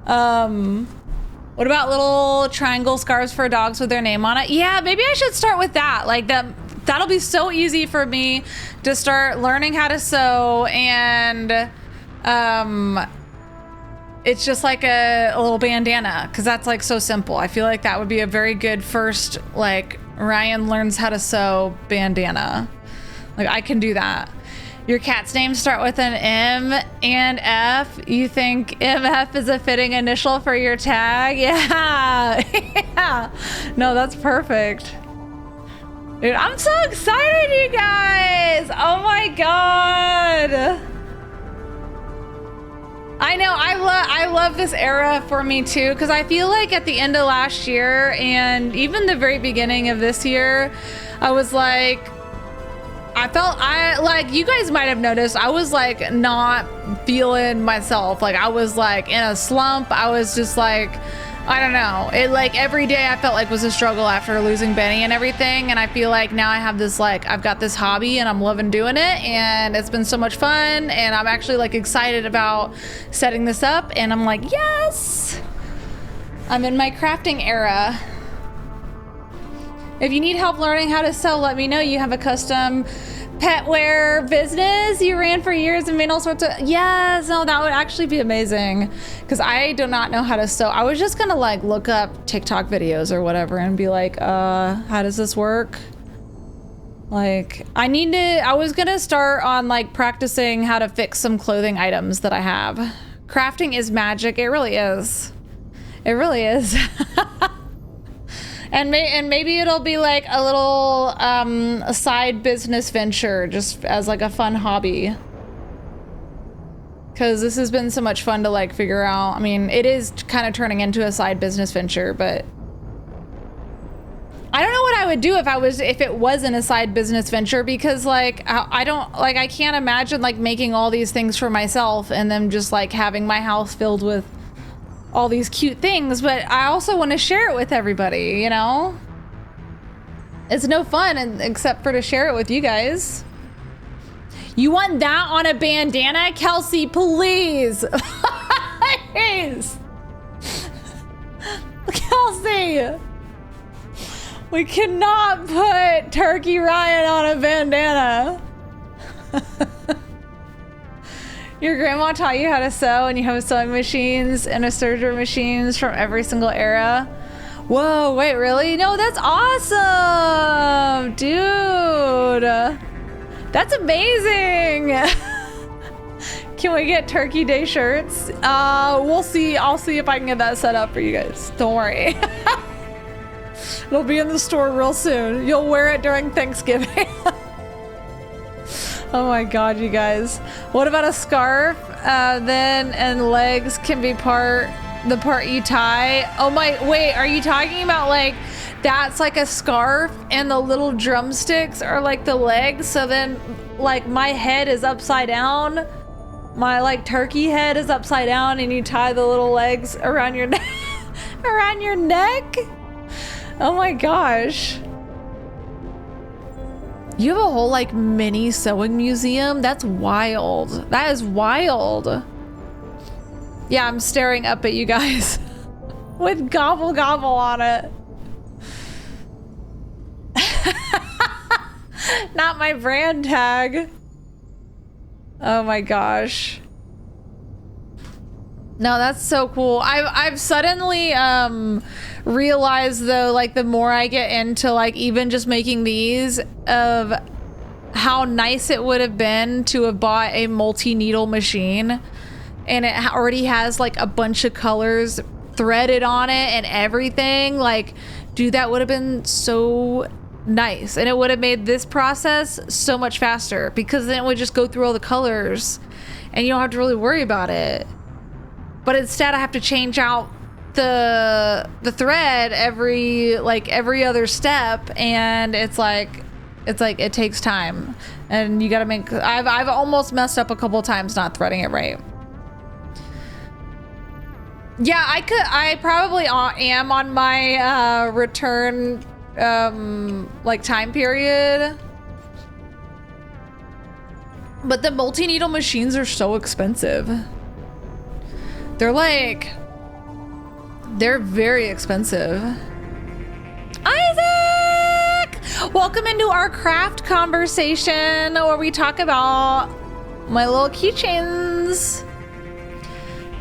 What about little triangle scarves for dogs with their name on it? Yeah, maybe I should start with that. Like that'll be so easy for me to start learning how to sew, and it's just like a little bandana because that's like so simple. I feel like that would be a very good first, like, Ryan learns how to sew bandana. Like I can do that. Your cat's names start with an M and F. You think MF is a fitting initial for your tag? Yeah. Yeah. No, that's perfect. Dude, I'm so excited, you guys. Oh my God. I know, I love this era for me too, because I feel like at the end of last year and even the very beginning of this year, I was like, like, you guys might have noticed, I was like not feeling myself. Like I was like in a slump. I was just like, I don't know. It like every day I felt like was a struggle after losing Benny and everything. And I feel like now I have this, like, I've got this hobby and I'm loving doing it and it's been so much fun. And I'm actually like excited about setting this up. And I'm like, yes, I'm in my crafting era. If you need help learning how to sew, let me know. You have a custom pet wear business you ran for years and made all sorts of, yes, no, that would actually be amazing. Because I do not know how to sew. I was just gonna like look up TikTok videos or whatever and be like, how does this work? Like, I was gonna start on like practicing how to fix some clothing items that I have. Crafting is magic. It really is. It really is. And maybe it'll be like a little a side business venture, just as like a fun hobby. Because this has been so much fun to like figure out. I mean, it is kind of turning into a side business venture, but I don't know what I would do if it wasn't a side business venture, because like I can't imagine like making all these things for myself and then just like having my house filled with all these cute things, but I also want to share it with everybody, you know? It's no fun except for to share it with you guys. You want that on a bandana? Kelsey, please. Please. Kelsey. We cannot put Turkey Ryan on a bandana. Your grandma taught you how to sew and you have sewing machines and a serger machines from every single era. Whoa, wait, really? No, that's awesome, dude. That's amazing. Can we get Turkey Day shirts? We'll see. I'll see if I can get that set up for you guys. Don't worry. It'll be in the store real soon. You'll wear it during Thanksgiving. Oh my God, you guys. What about a scarf? Then, and legs can be the part you tie. Oh my, wait, are you talking about like, that's like a scarf and the little drumsticks are like the legs? So then like my head is upside down. My like turkey head is upside down and you tie the little legs around your neck. Around your neck? Oh my gosh. You have a whole like mini sewing museum? That's wild. That is wild. Yeah, I'm staring up at you guys with gobble gobble on it. Not my brand tag. Oh my gosh. No, that's so cool. I've suddenly realized though, like the more I get into like even just making these, of how nice it would have been to have bought a multi-needle machine, and it already has like a bunch of colors threaded on it and everything. Like, dude, that would have been so nice, and it would have made this process so much faster, because then it would just go through all the colors and you don't have to really worry about it. But instead I have to change out the thread every other step, and it's like it takes time, and you gotta make, I've almost messed up a couple times not threading it right. Yeah, I probably am on my return like time period, but the multi-needle machines are so expensive. They're very expensive. Isaac! Welcome into our craft conversation where we talk about my little keychains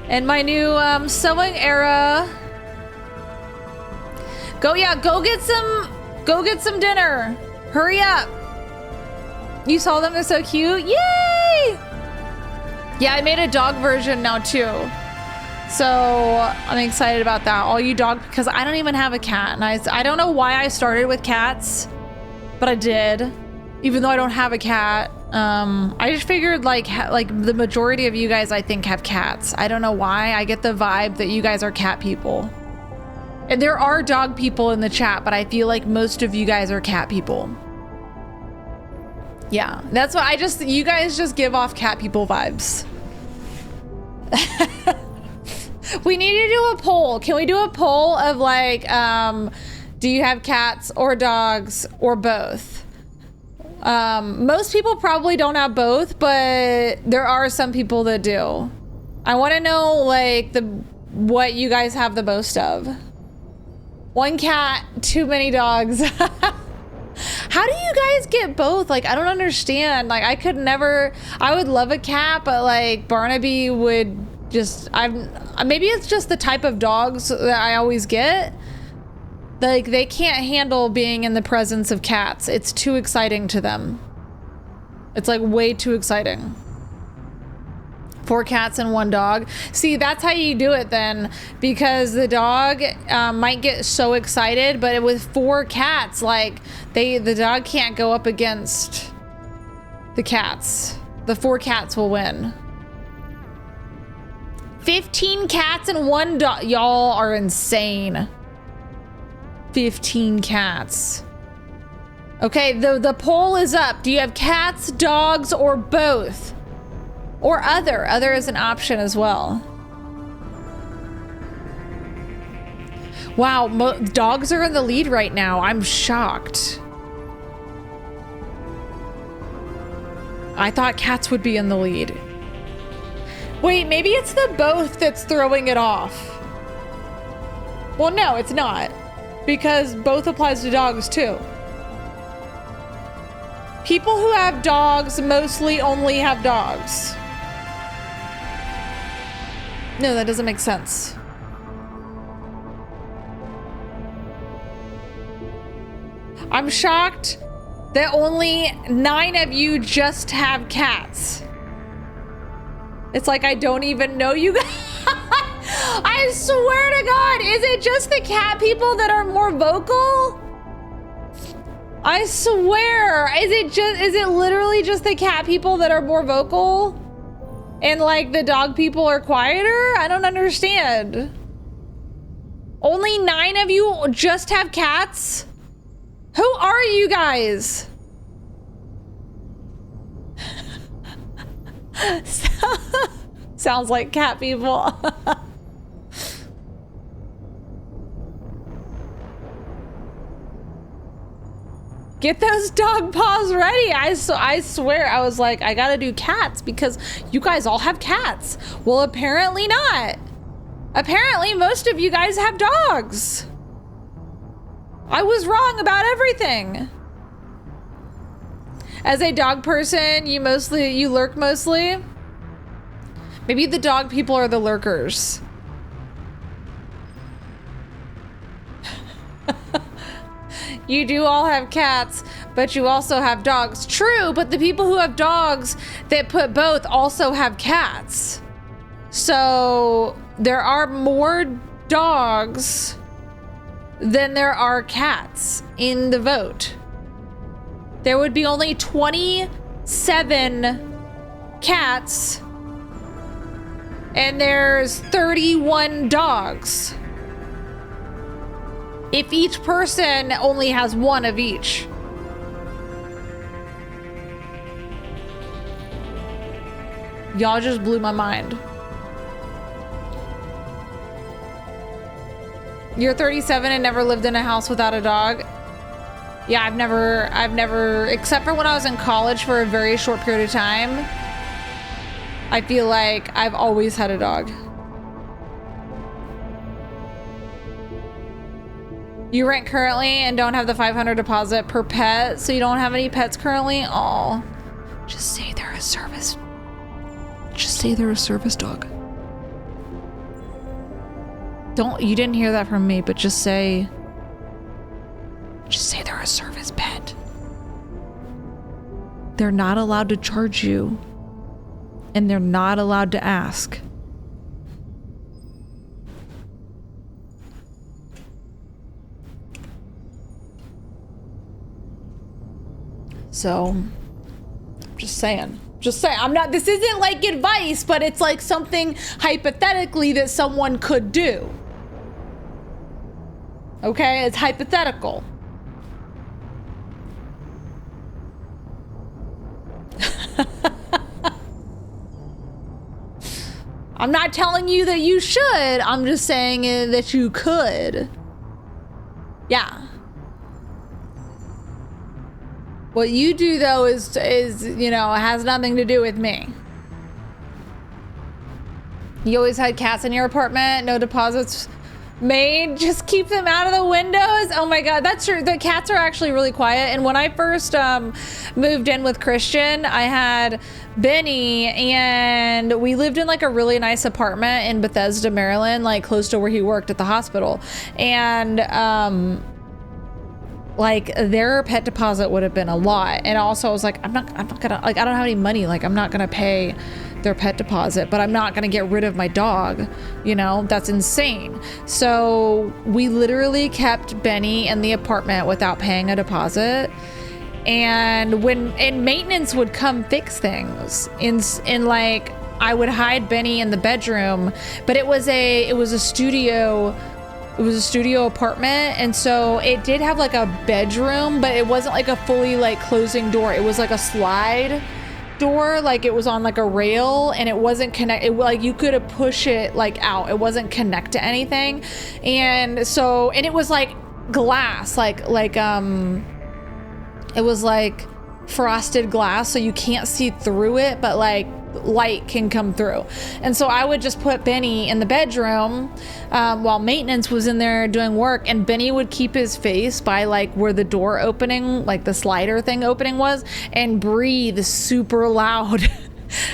and my new sewing era. Go get some dinner. Hurry up. You saw them, they're so cute. Yay! Yeah, I made a dog version now too. So I'm excited about that. All you dog, because I don't even have a cat, and I don't know why I started with cats, but I did, even though I don't have a cat. I just figured like the majority of you guys I think have cats. I don't know why. I get the vibe that you guys are cat people. And there are dog people in the chat, but I feel like most of you guys are cat people. Yeah, that's what you guys just give off cat people vibes. We need to do a poll. Can we do a poll of like, do you have cats or dogs or both? Most people probably don't have both, but there are some people that do. I want to know like what you guys have the most of. One cat, too many dogs. How do you guys get both? Like, I don't understand. Like, I could never, I would love a cat, but like Barnaby would just, maybe it's just the type of dogs that I always get. Like, they can't handle being in the presence of cats. It's too exciting to them. It's like way too exciting. 4 cats and 1 dog. See, that's how you do it then, because the dog might get so excited, but with 4 cats, like the dog can't go up against the cats. The 4 cats will win. 15 cats and 1 dog. Y'all are insane. 15 cats. Okay, the poll is up. Do you have cats, dogs, or both? Or other. Other is an option as well. Wow, dogs are in the lead right now. I'm shocked. I thought cats would be in the lead. Wait, maybe it's the both that's throwing it off. Well, no, it's not. Because both applies to dogs too. People who have dogs mostly only have dogs. No, that doesn't make sense. I'm shocked that only 9 of you just have cats. It's like I don't even know you guys. I swear to God, is it just the cat people that are more vocal? I swear, is it literally just the cat people that are more vocal? And like the dog people are quieter? I don't understand. Only 9 of you just have cats? Who are you guys? Sounds like cat people. Get those dog paws ready. I swear, I was like, I gotta do cats because you guys all have cats. Well, apparently not. Apparently, most of you guys have dogs. I was wrong about everything. As a dog person, you lurk mostly. Maybe the dog people are the lurkers. You do all have cats, but you also have dogs. True, but the people who have dogs that put both also have cats. So there are more dogs than there are cats in the vote. There would be only 27 cats and there's 31 dogs. If each person only has one of each. Y'all just blew my mind. You're 37 and never lived in a house without a dog? Yeah, I've never, except for when I was in college for a very short period of time, I feel like I've always had a dog. You rent currently and don't have the $500 deposit per pet, so you don't have any pets currently? Aw. Just say they're a service. Just say they're a service dog. You didn't hear that from me, but just say they're a service pet. They're not allowed to charge you, and they're not allowed to ask. So, just saying. This isn't like advice, but it's like something hypothetically that someone could do. Okay, it's hypothetical. I'm not telling you that you should, I'm just saying that you could. Yeah. What you do though is, you know, has nothing to do with me. You always had cats in your apartment, no deposits made, just keep them out of the windows. Oh my God, that's true. The cats are actually really quiet. And when I first moved in with Christian, I had Benny and we lived in like a really nice apartment in Bethesda, Maryland, like close to where he worked at the hospital. And like their pet deposit would have been a lot. And also I was like, I'm not gonna, like, I don't have any money. Like I'm not gonna pay their pet deposit, but I'm not gonna get rid of my dog. You know, that's insane. So we literally kept Benny in the apartment without paying a deposit. And maintenance would come fix things in like, I would hide Benny in the bedroom, but it was a studio apartment, and so it did have like a bedroom, but it wasn't like a fully like closing door. It was like a slide door, like it was on like a rail, and it wasn't connected. Like you could push it like out. It wasn't connect to anything, and so it was like glass, like it was like frosted glass, so you can't see through it, but like light can come through. And so I would just put Benny in the bedroom while maintenance was in there doing work, and Benny would keep his face by like where the door opening, like the slider thing opening was, and breathe super loud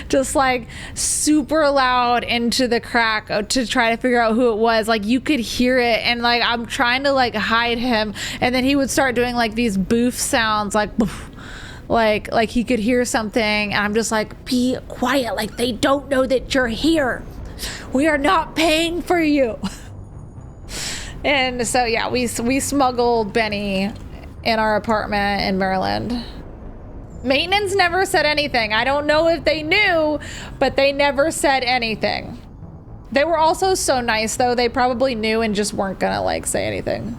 just like super loud into the crack to try to figure out who it was. Like you could hear it, and like I'm trying to like hide him, and then he would start doing like these boof sounds, like boof. Like he could hear something, and I'm just like, be quiet, like they don't know that you're here. We are not paying for you. And so yeah, we smuggled Benny in our apartment in Maryland. Maintenance never said anything. I don't know if they knew, but they never said anything. They were also so nice though, they probably knew and just weren't gonna like say anything.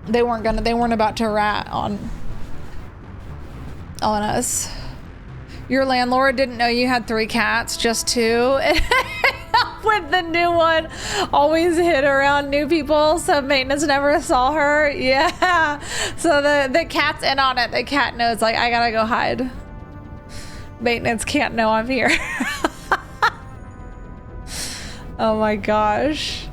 They weren't about to rat on us. Your landlord didn't know you had 3 cats, just 2. With the new one, always hid around new people, so maintenance never saw her. Yeah. So the cat's in on it. The cat knows, like, I gotta go hide. Maintenance can't know I'm here. Oh my gosh.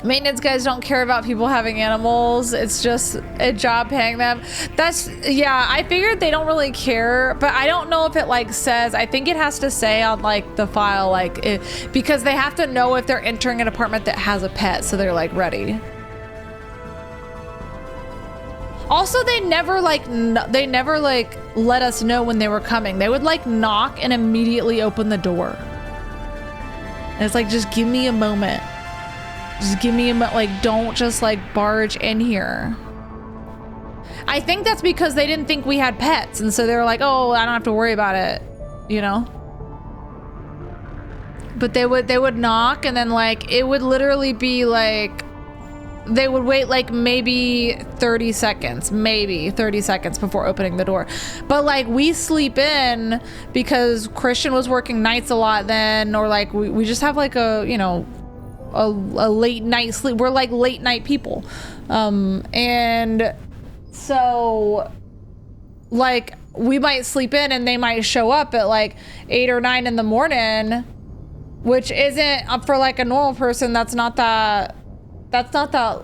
Maintenance guys don't care about people having animals. It's just a job paying them. That's, yeah, I figured they don't really care, but I don't know if it like says, I think it has to say on like the file, like because they have to know if they're entering an apartment that has a pet. So they're like ready. Also, they never like let us know when they were coming. They would like knock and immediately open the door. And it's like, just give me a moment. Just give me a moment, like, don't just like barge in here. I think that's because they didn't think we had pets. And so they were like, oh, I don't have to worry about it, you know? But they would knock and then like, it would literally be like, they would wait like maybe 30 seconds before opening the door. But like we sleep in because Christian was working nights a lot then, or like we just have like a, you know, a late night sleep. We're like late night people. And so like we might sleep in and they might show up at like 8 or 9 in the morning, which isn't for like a normal person. That's not that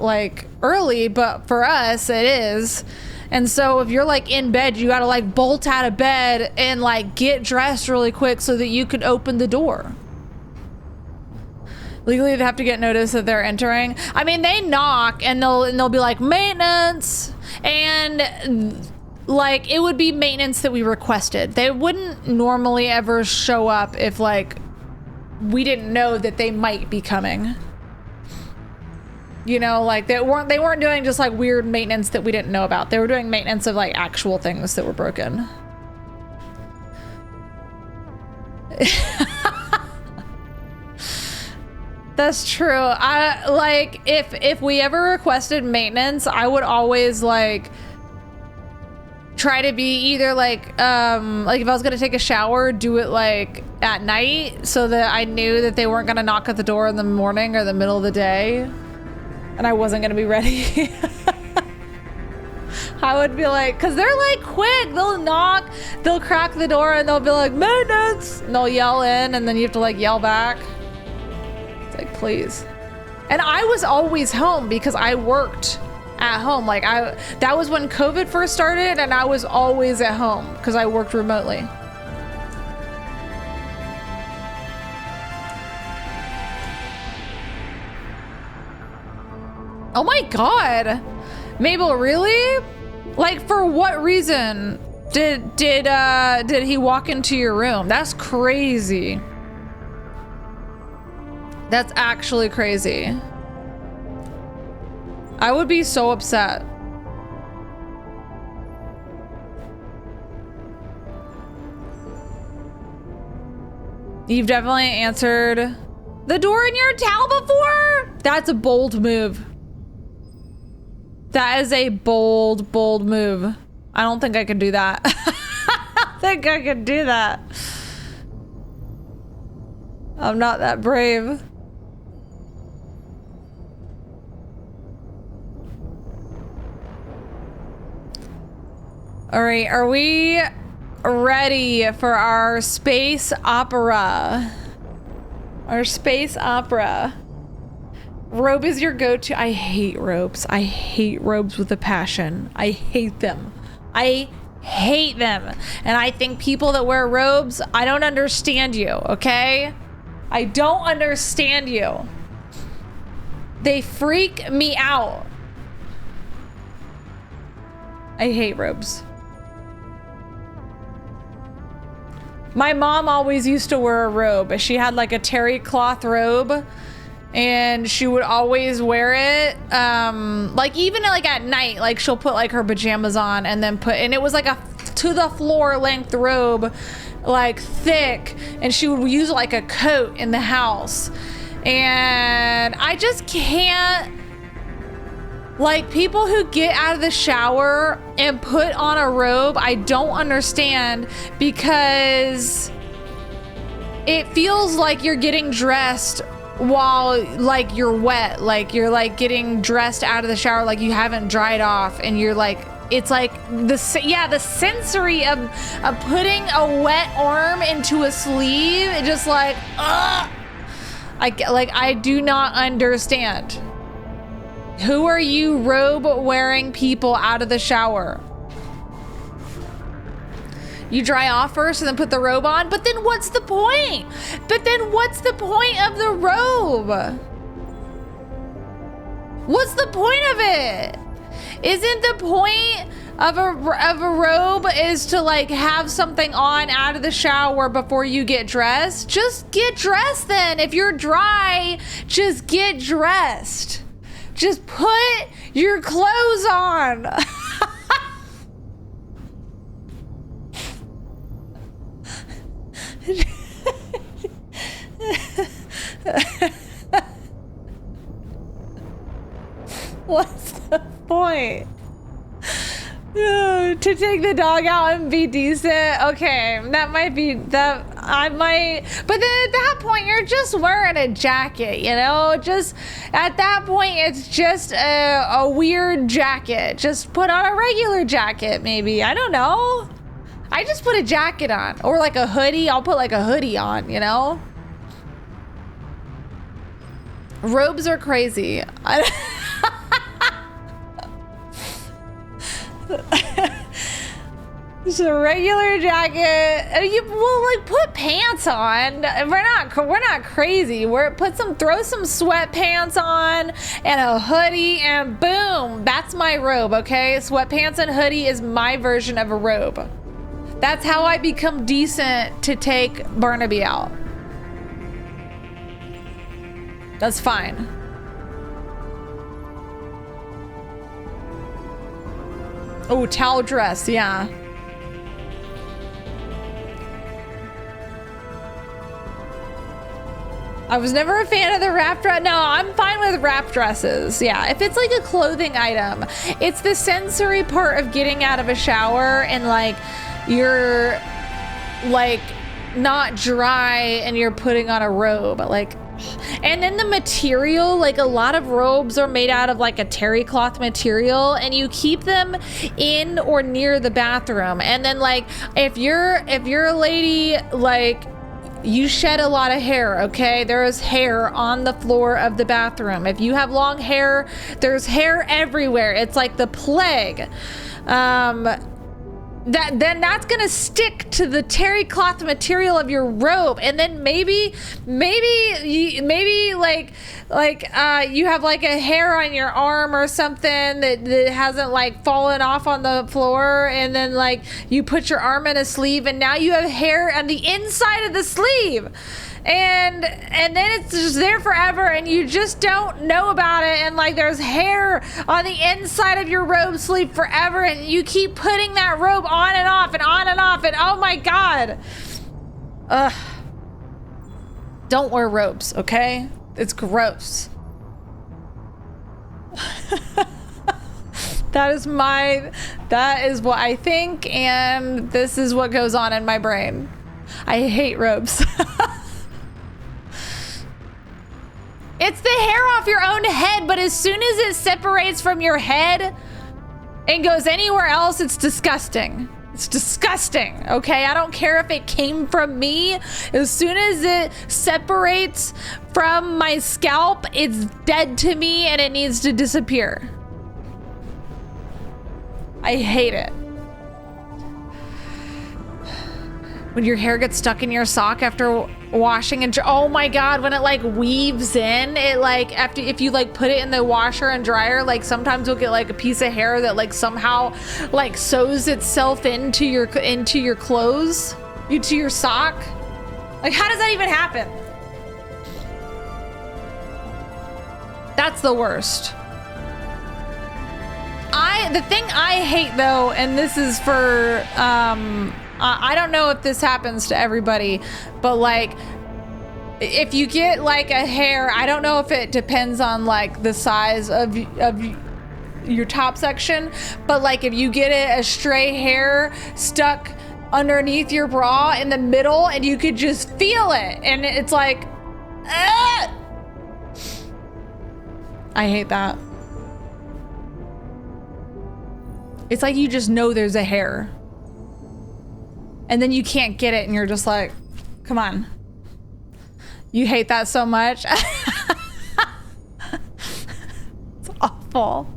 like early, but for us it is. And so if you're like in bed, you gotta like bolt out of bed and like get dressed really quick so that you could open the door. Legally, they have to get notice that they're entering. I mean, they knock and they'll be like, maintenance, and like it would be maintenance that we requested. They wouldn't normally ever show up if like we didn't know that they might be coming. You know, like they weren't doing just like weird maintenance that we didn't know about. They were doing maintenance of like actual things that were broken. That's true. I like if we ever requested maintenance, I would always like try to be either like if I was gonna take a shower, do it like at night so that I knew that they weren't gonna knock at the door in the morning or the middle of the day and I wasn't gonna be ready. I would be like, cause they're like quick, they'll knock, they'll crack the door and they'll be like, maintenance, and they'll yell in and then you have to like yell back. Like, please. And I was always home because I worked at home. Like that was when COVID first started and I was always at home because I worked remotely. Oh my God. Mabel, really? Like for what reason did he walk into your room? That's crazy. That's actually crazy. I would be so upset. You've definitely answered the door in your towel before? That's a bold move. That is a bold, bold move. I don't think I could do that. I don't think I could do that. I'm not that brave. All right, are we ready for our space opera? Our space opera. Robe is your go-to. I hate robes. I hate robes with a passion. I hate them. I hate them. And I think people that wear robes, I don't understand you, okay? I don't understand you. They freak me out. I hate robes. My mom always used to wear a robe. She had like a terry cloth robe and she would always wear it. Like even like at night, like she'll put like her pajamas on and then and it was like a to the floor length robe, like thick, and she would use like a coat in the house. And I just can't, like people who get out of the shower and put on a robe, I don't understand, because it feels like you're getting dressed while like you're wet, like you're like getting dressed out of the shower, like you haven't dried off, and you're like, it's like the sensory of putting a wet arm into a sleeve. It just like, I do not understand. Who are you robe wearing people out of the shower? You dry off first and then put the robe on, but then what's the point? But then what's the point of the robe? What's the point of it? Isn't the point of a robe is to like have something on out of the shower before you get dressed? Just get dressed then. If you're dry, just get dressed. Just put your clothes on. What's the point? To take the dog out and be decent. Okay, that might be that. I might, but then at that point you're just wearing a jacket, you know, just at that point it's just a weird jacket. Just put on a regular jacket, maybe. I don't know. I just put a jacket on, or like a hoodie. I'll put like a hoodie on, you know. Robes are crazy. Just a regular jacket. You will like put pants on. We're not crazy. Throw some sweatpants on and a hoodie, and boom, that's my robe. Okay, sweatpants and hoodie is my version of a robe. That's how I become decent to take Barnaby out. That's fine. Oh, towel dress, yeah. I was never a fan of the wrap dress. No, I'm fine with wrap dresses. Yeah, if it's like a clothing item, it's the sensory part of getting out of a shower and like you're like not dry and you're putting on a robe, like, and then the material, like a lot of robes are made out of like a terry cloth material, and you keep them in or near the bathroom. And then like if you're a lady, like you shed a lot of hair, okay? There is hair on the floor of the bathroom. If you have long hair, there's hair everywhere. It's like the plague. Then that's gonna stick to the terry cloth material of your robe, and then maybe like you have like a hair on your arm or something that hasn't like fallen off on the floor, and then like you put your arm in a sleeve, and now you have hair on the inside of the sleeve. And then it's just there forever, and you just don't know about it, and like there's hair on the inside of your robe sleeve forever, and you keep putting that robe on and off and on and off, and oh my god. Ugh. Don't wear robes, okay? It's gross. That is what I think, and this is what goes on in my brain. I hate robes. It's the hair off your own head, but as soon as it separates from your head and goes anywhere else, it's disgusting. It's disgusting, okay? I don't care if it came from me. As soon as it separates from my scalp, it's dead to me and it needs to disappear. I hate it. When your hair gets stuck in your sock after washing and oh my god, when it like weaves in, it like if you like put it in the washer and dryer, like sometimes you'll get like a piece of hair that like somehow like sews itself into your clothes, into your sock. Like how does that even happen? That's the worst. The thing I hate though, and this is for I don't know if this happens to everybody, but like if you get like a hair, I don't know if it depends on like the size of your top section, but like if you get a stray hair stuck underneath your bra in the middle and you could just feel it, and it's like, ah! I hate that. It's like you just know there's a hair. And then you can't get it and you're just like, come on. You hate that so much. It's awful.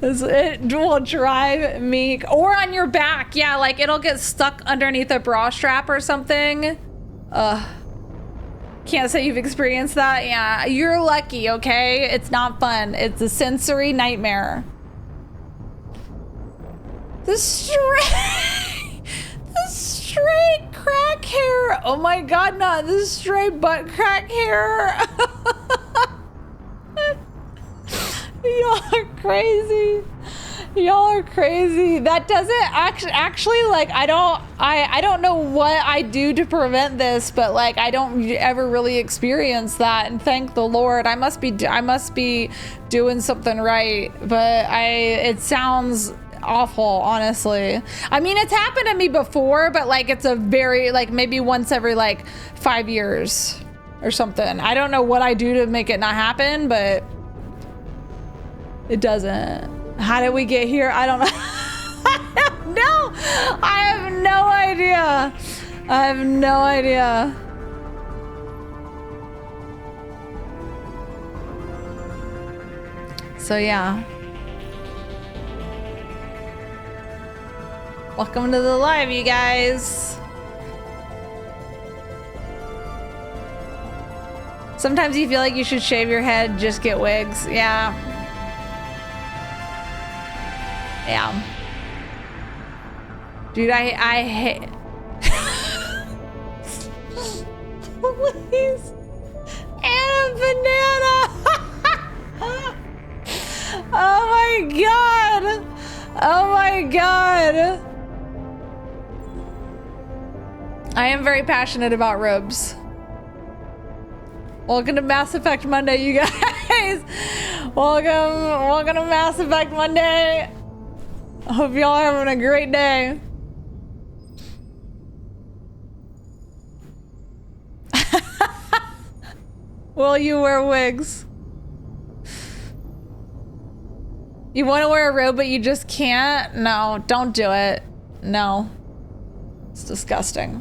It will drive me, or on your back. Yeah, like it'll get stuck underneath a bra strap or something. Can't say you've experienced that. Yeah, you're lucky, okay? It's not fun. It's a sensory nightmare. The straight crack hair. Oh my God, not the straight butt crack hair. Y'all are crazy. Y'all are crazy. That doesn't actually like, I don't know what I do to prevent this, but like I don't ever really experience that, and thank the Lord. I must be doing something right, but it sounds awful, honestly. I mean, it's happened to me before, but like it's a very, like maybe once every like 5 years or something. I don't know what I do to make it not happen, but it doesn't. How did we get here? I don't know. I have no idea. I have no idea. So yeah. Welcome to the live, you guys. Sometimes you feel like you should shave your head, just get wigs. Yeah. Yeah. Dude, I hate... Please. And a banana! Oh my God! Oh my God! I am very passionate about robes. Welcome to Mass Effect Monday, you guys! Welcome to Mass Effect Monday! I hope y'all are having a great day. Will you wear wigs? You want to wear a robe, but you just can't? No, don't do it. No. It's disgusting.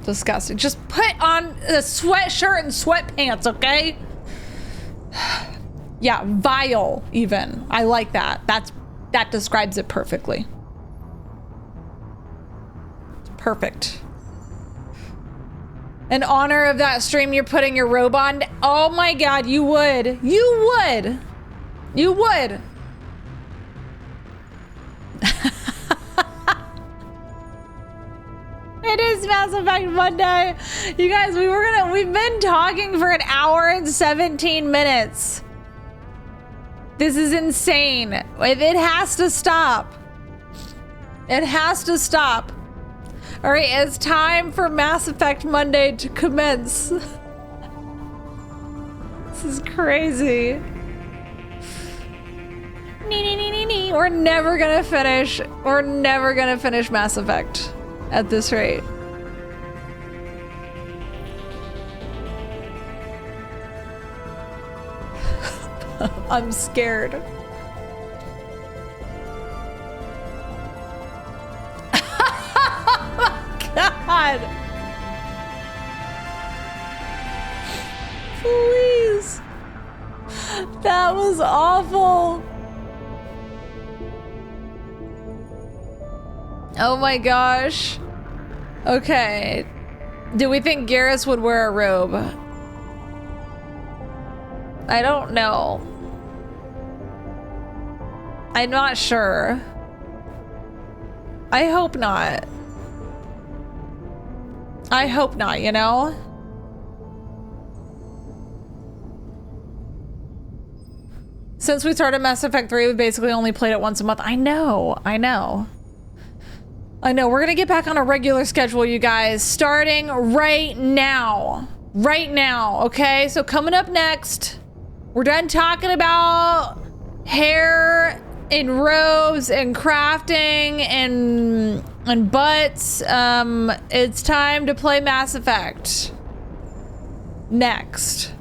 Disgusting. Just put on a sweatshirt and sweatpants, okay? Yeah, vile even. I like that. That describes it perfectly. It's perfect. In honor of that stream, you're putting your robe on. Oh my God, you would. You would. You would. It is Mass Effect Monday. You guys, we've been talking for 1 hour and 17 minutes. This is insane. It has to stop. It has to stop. All right, it's time for Mass Effect Monday to commence. This is crazy. We're never gonna finish. We're never gonna finish Mass Effect at this rate. I'm scared. Oh my God. Please. That was awful. Oh my gosh. Okay. Do we think Garrus would wear a robe? I don't know. I'm not sure. I hope not. I hope not, you know? Since we started Mass Effect 3, we basically only played it once a month. I know. We're gonna get back on a regular schedule, you guys, starting right now. Right now, okay? So coming up next, we're done talking about hair in rows and crafting and butts. It's time to play Mass Effect. Next.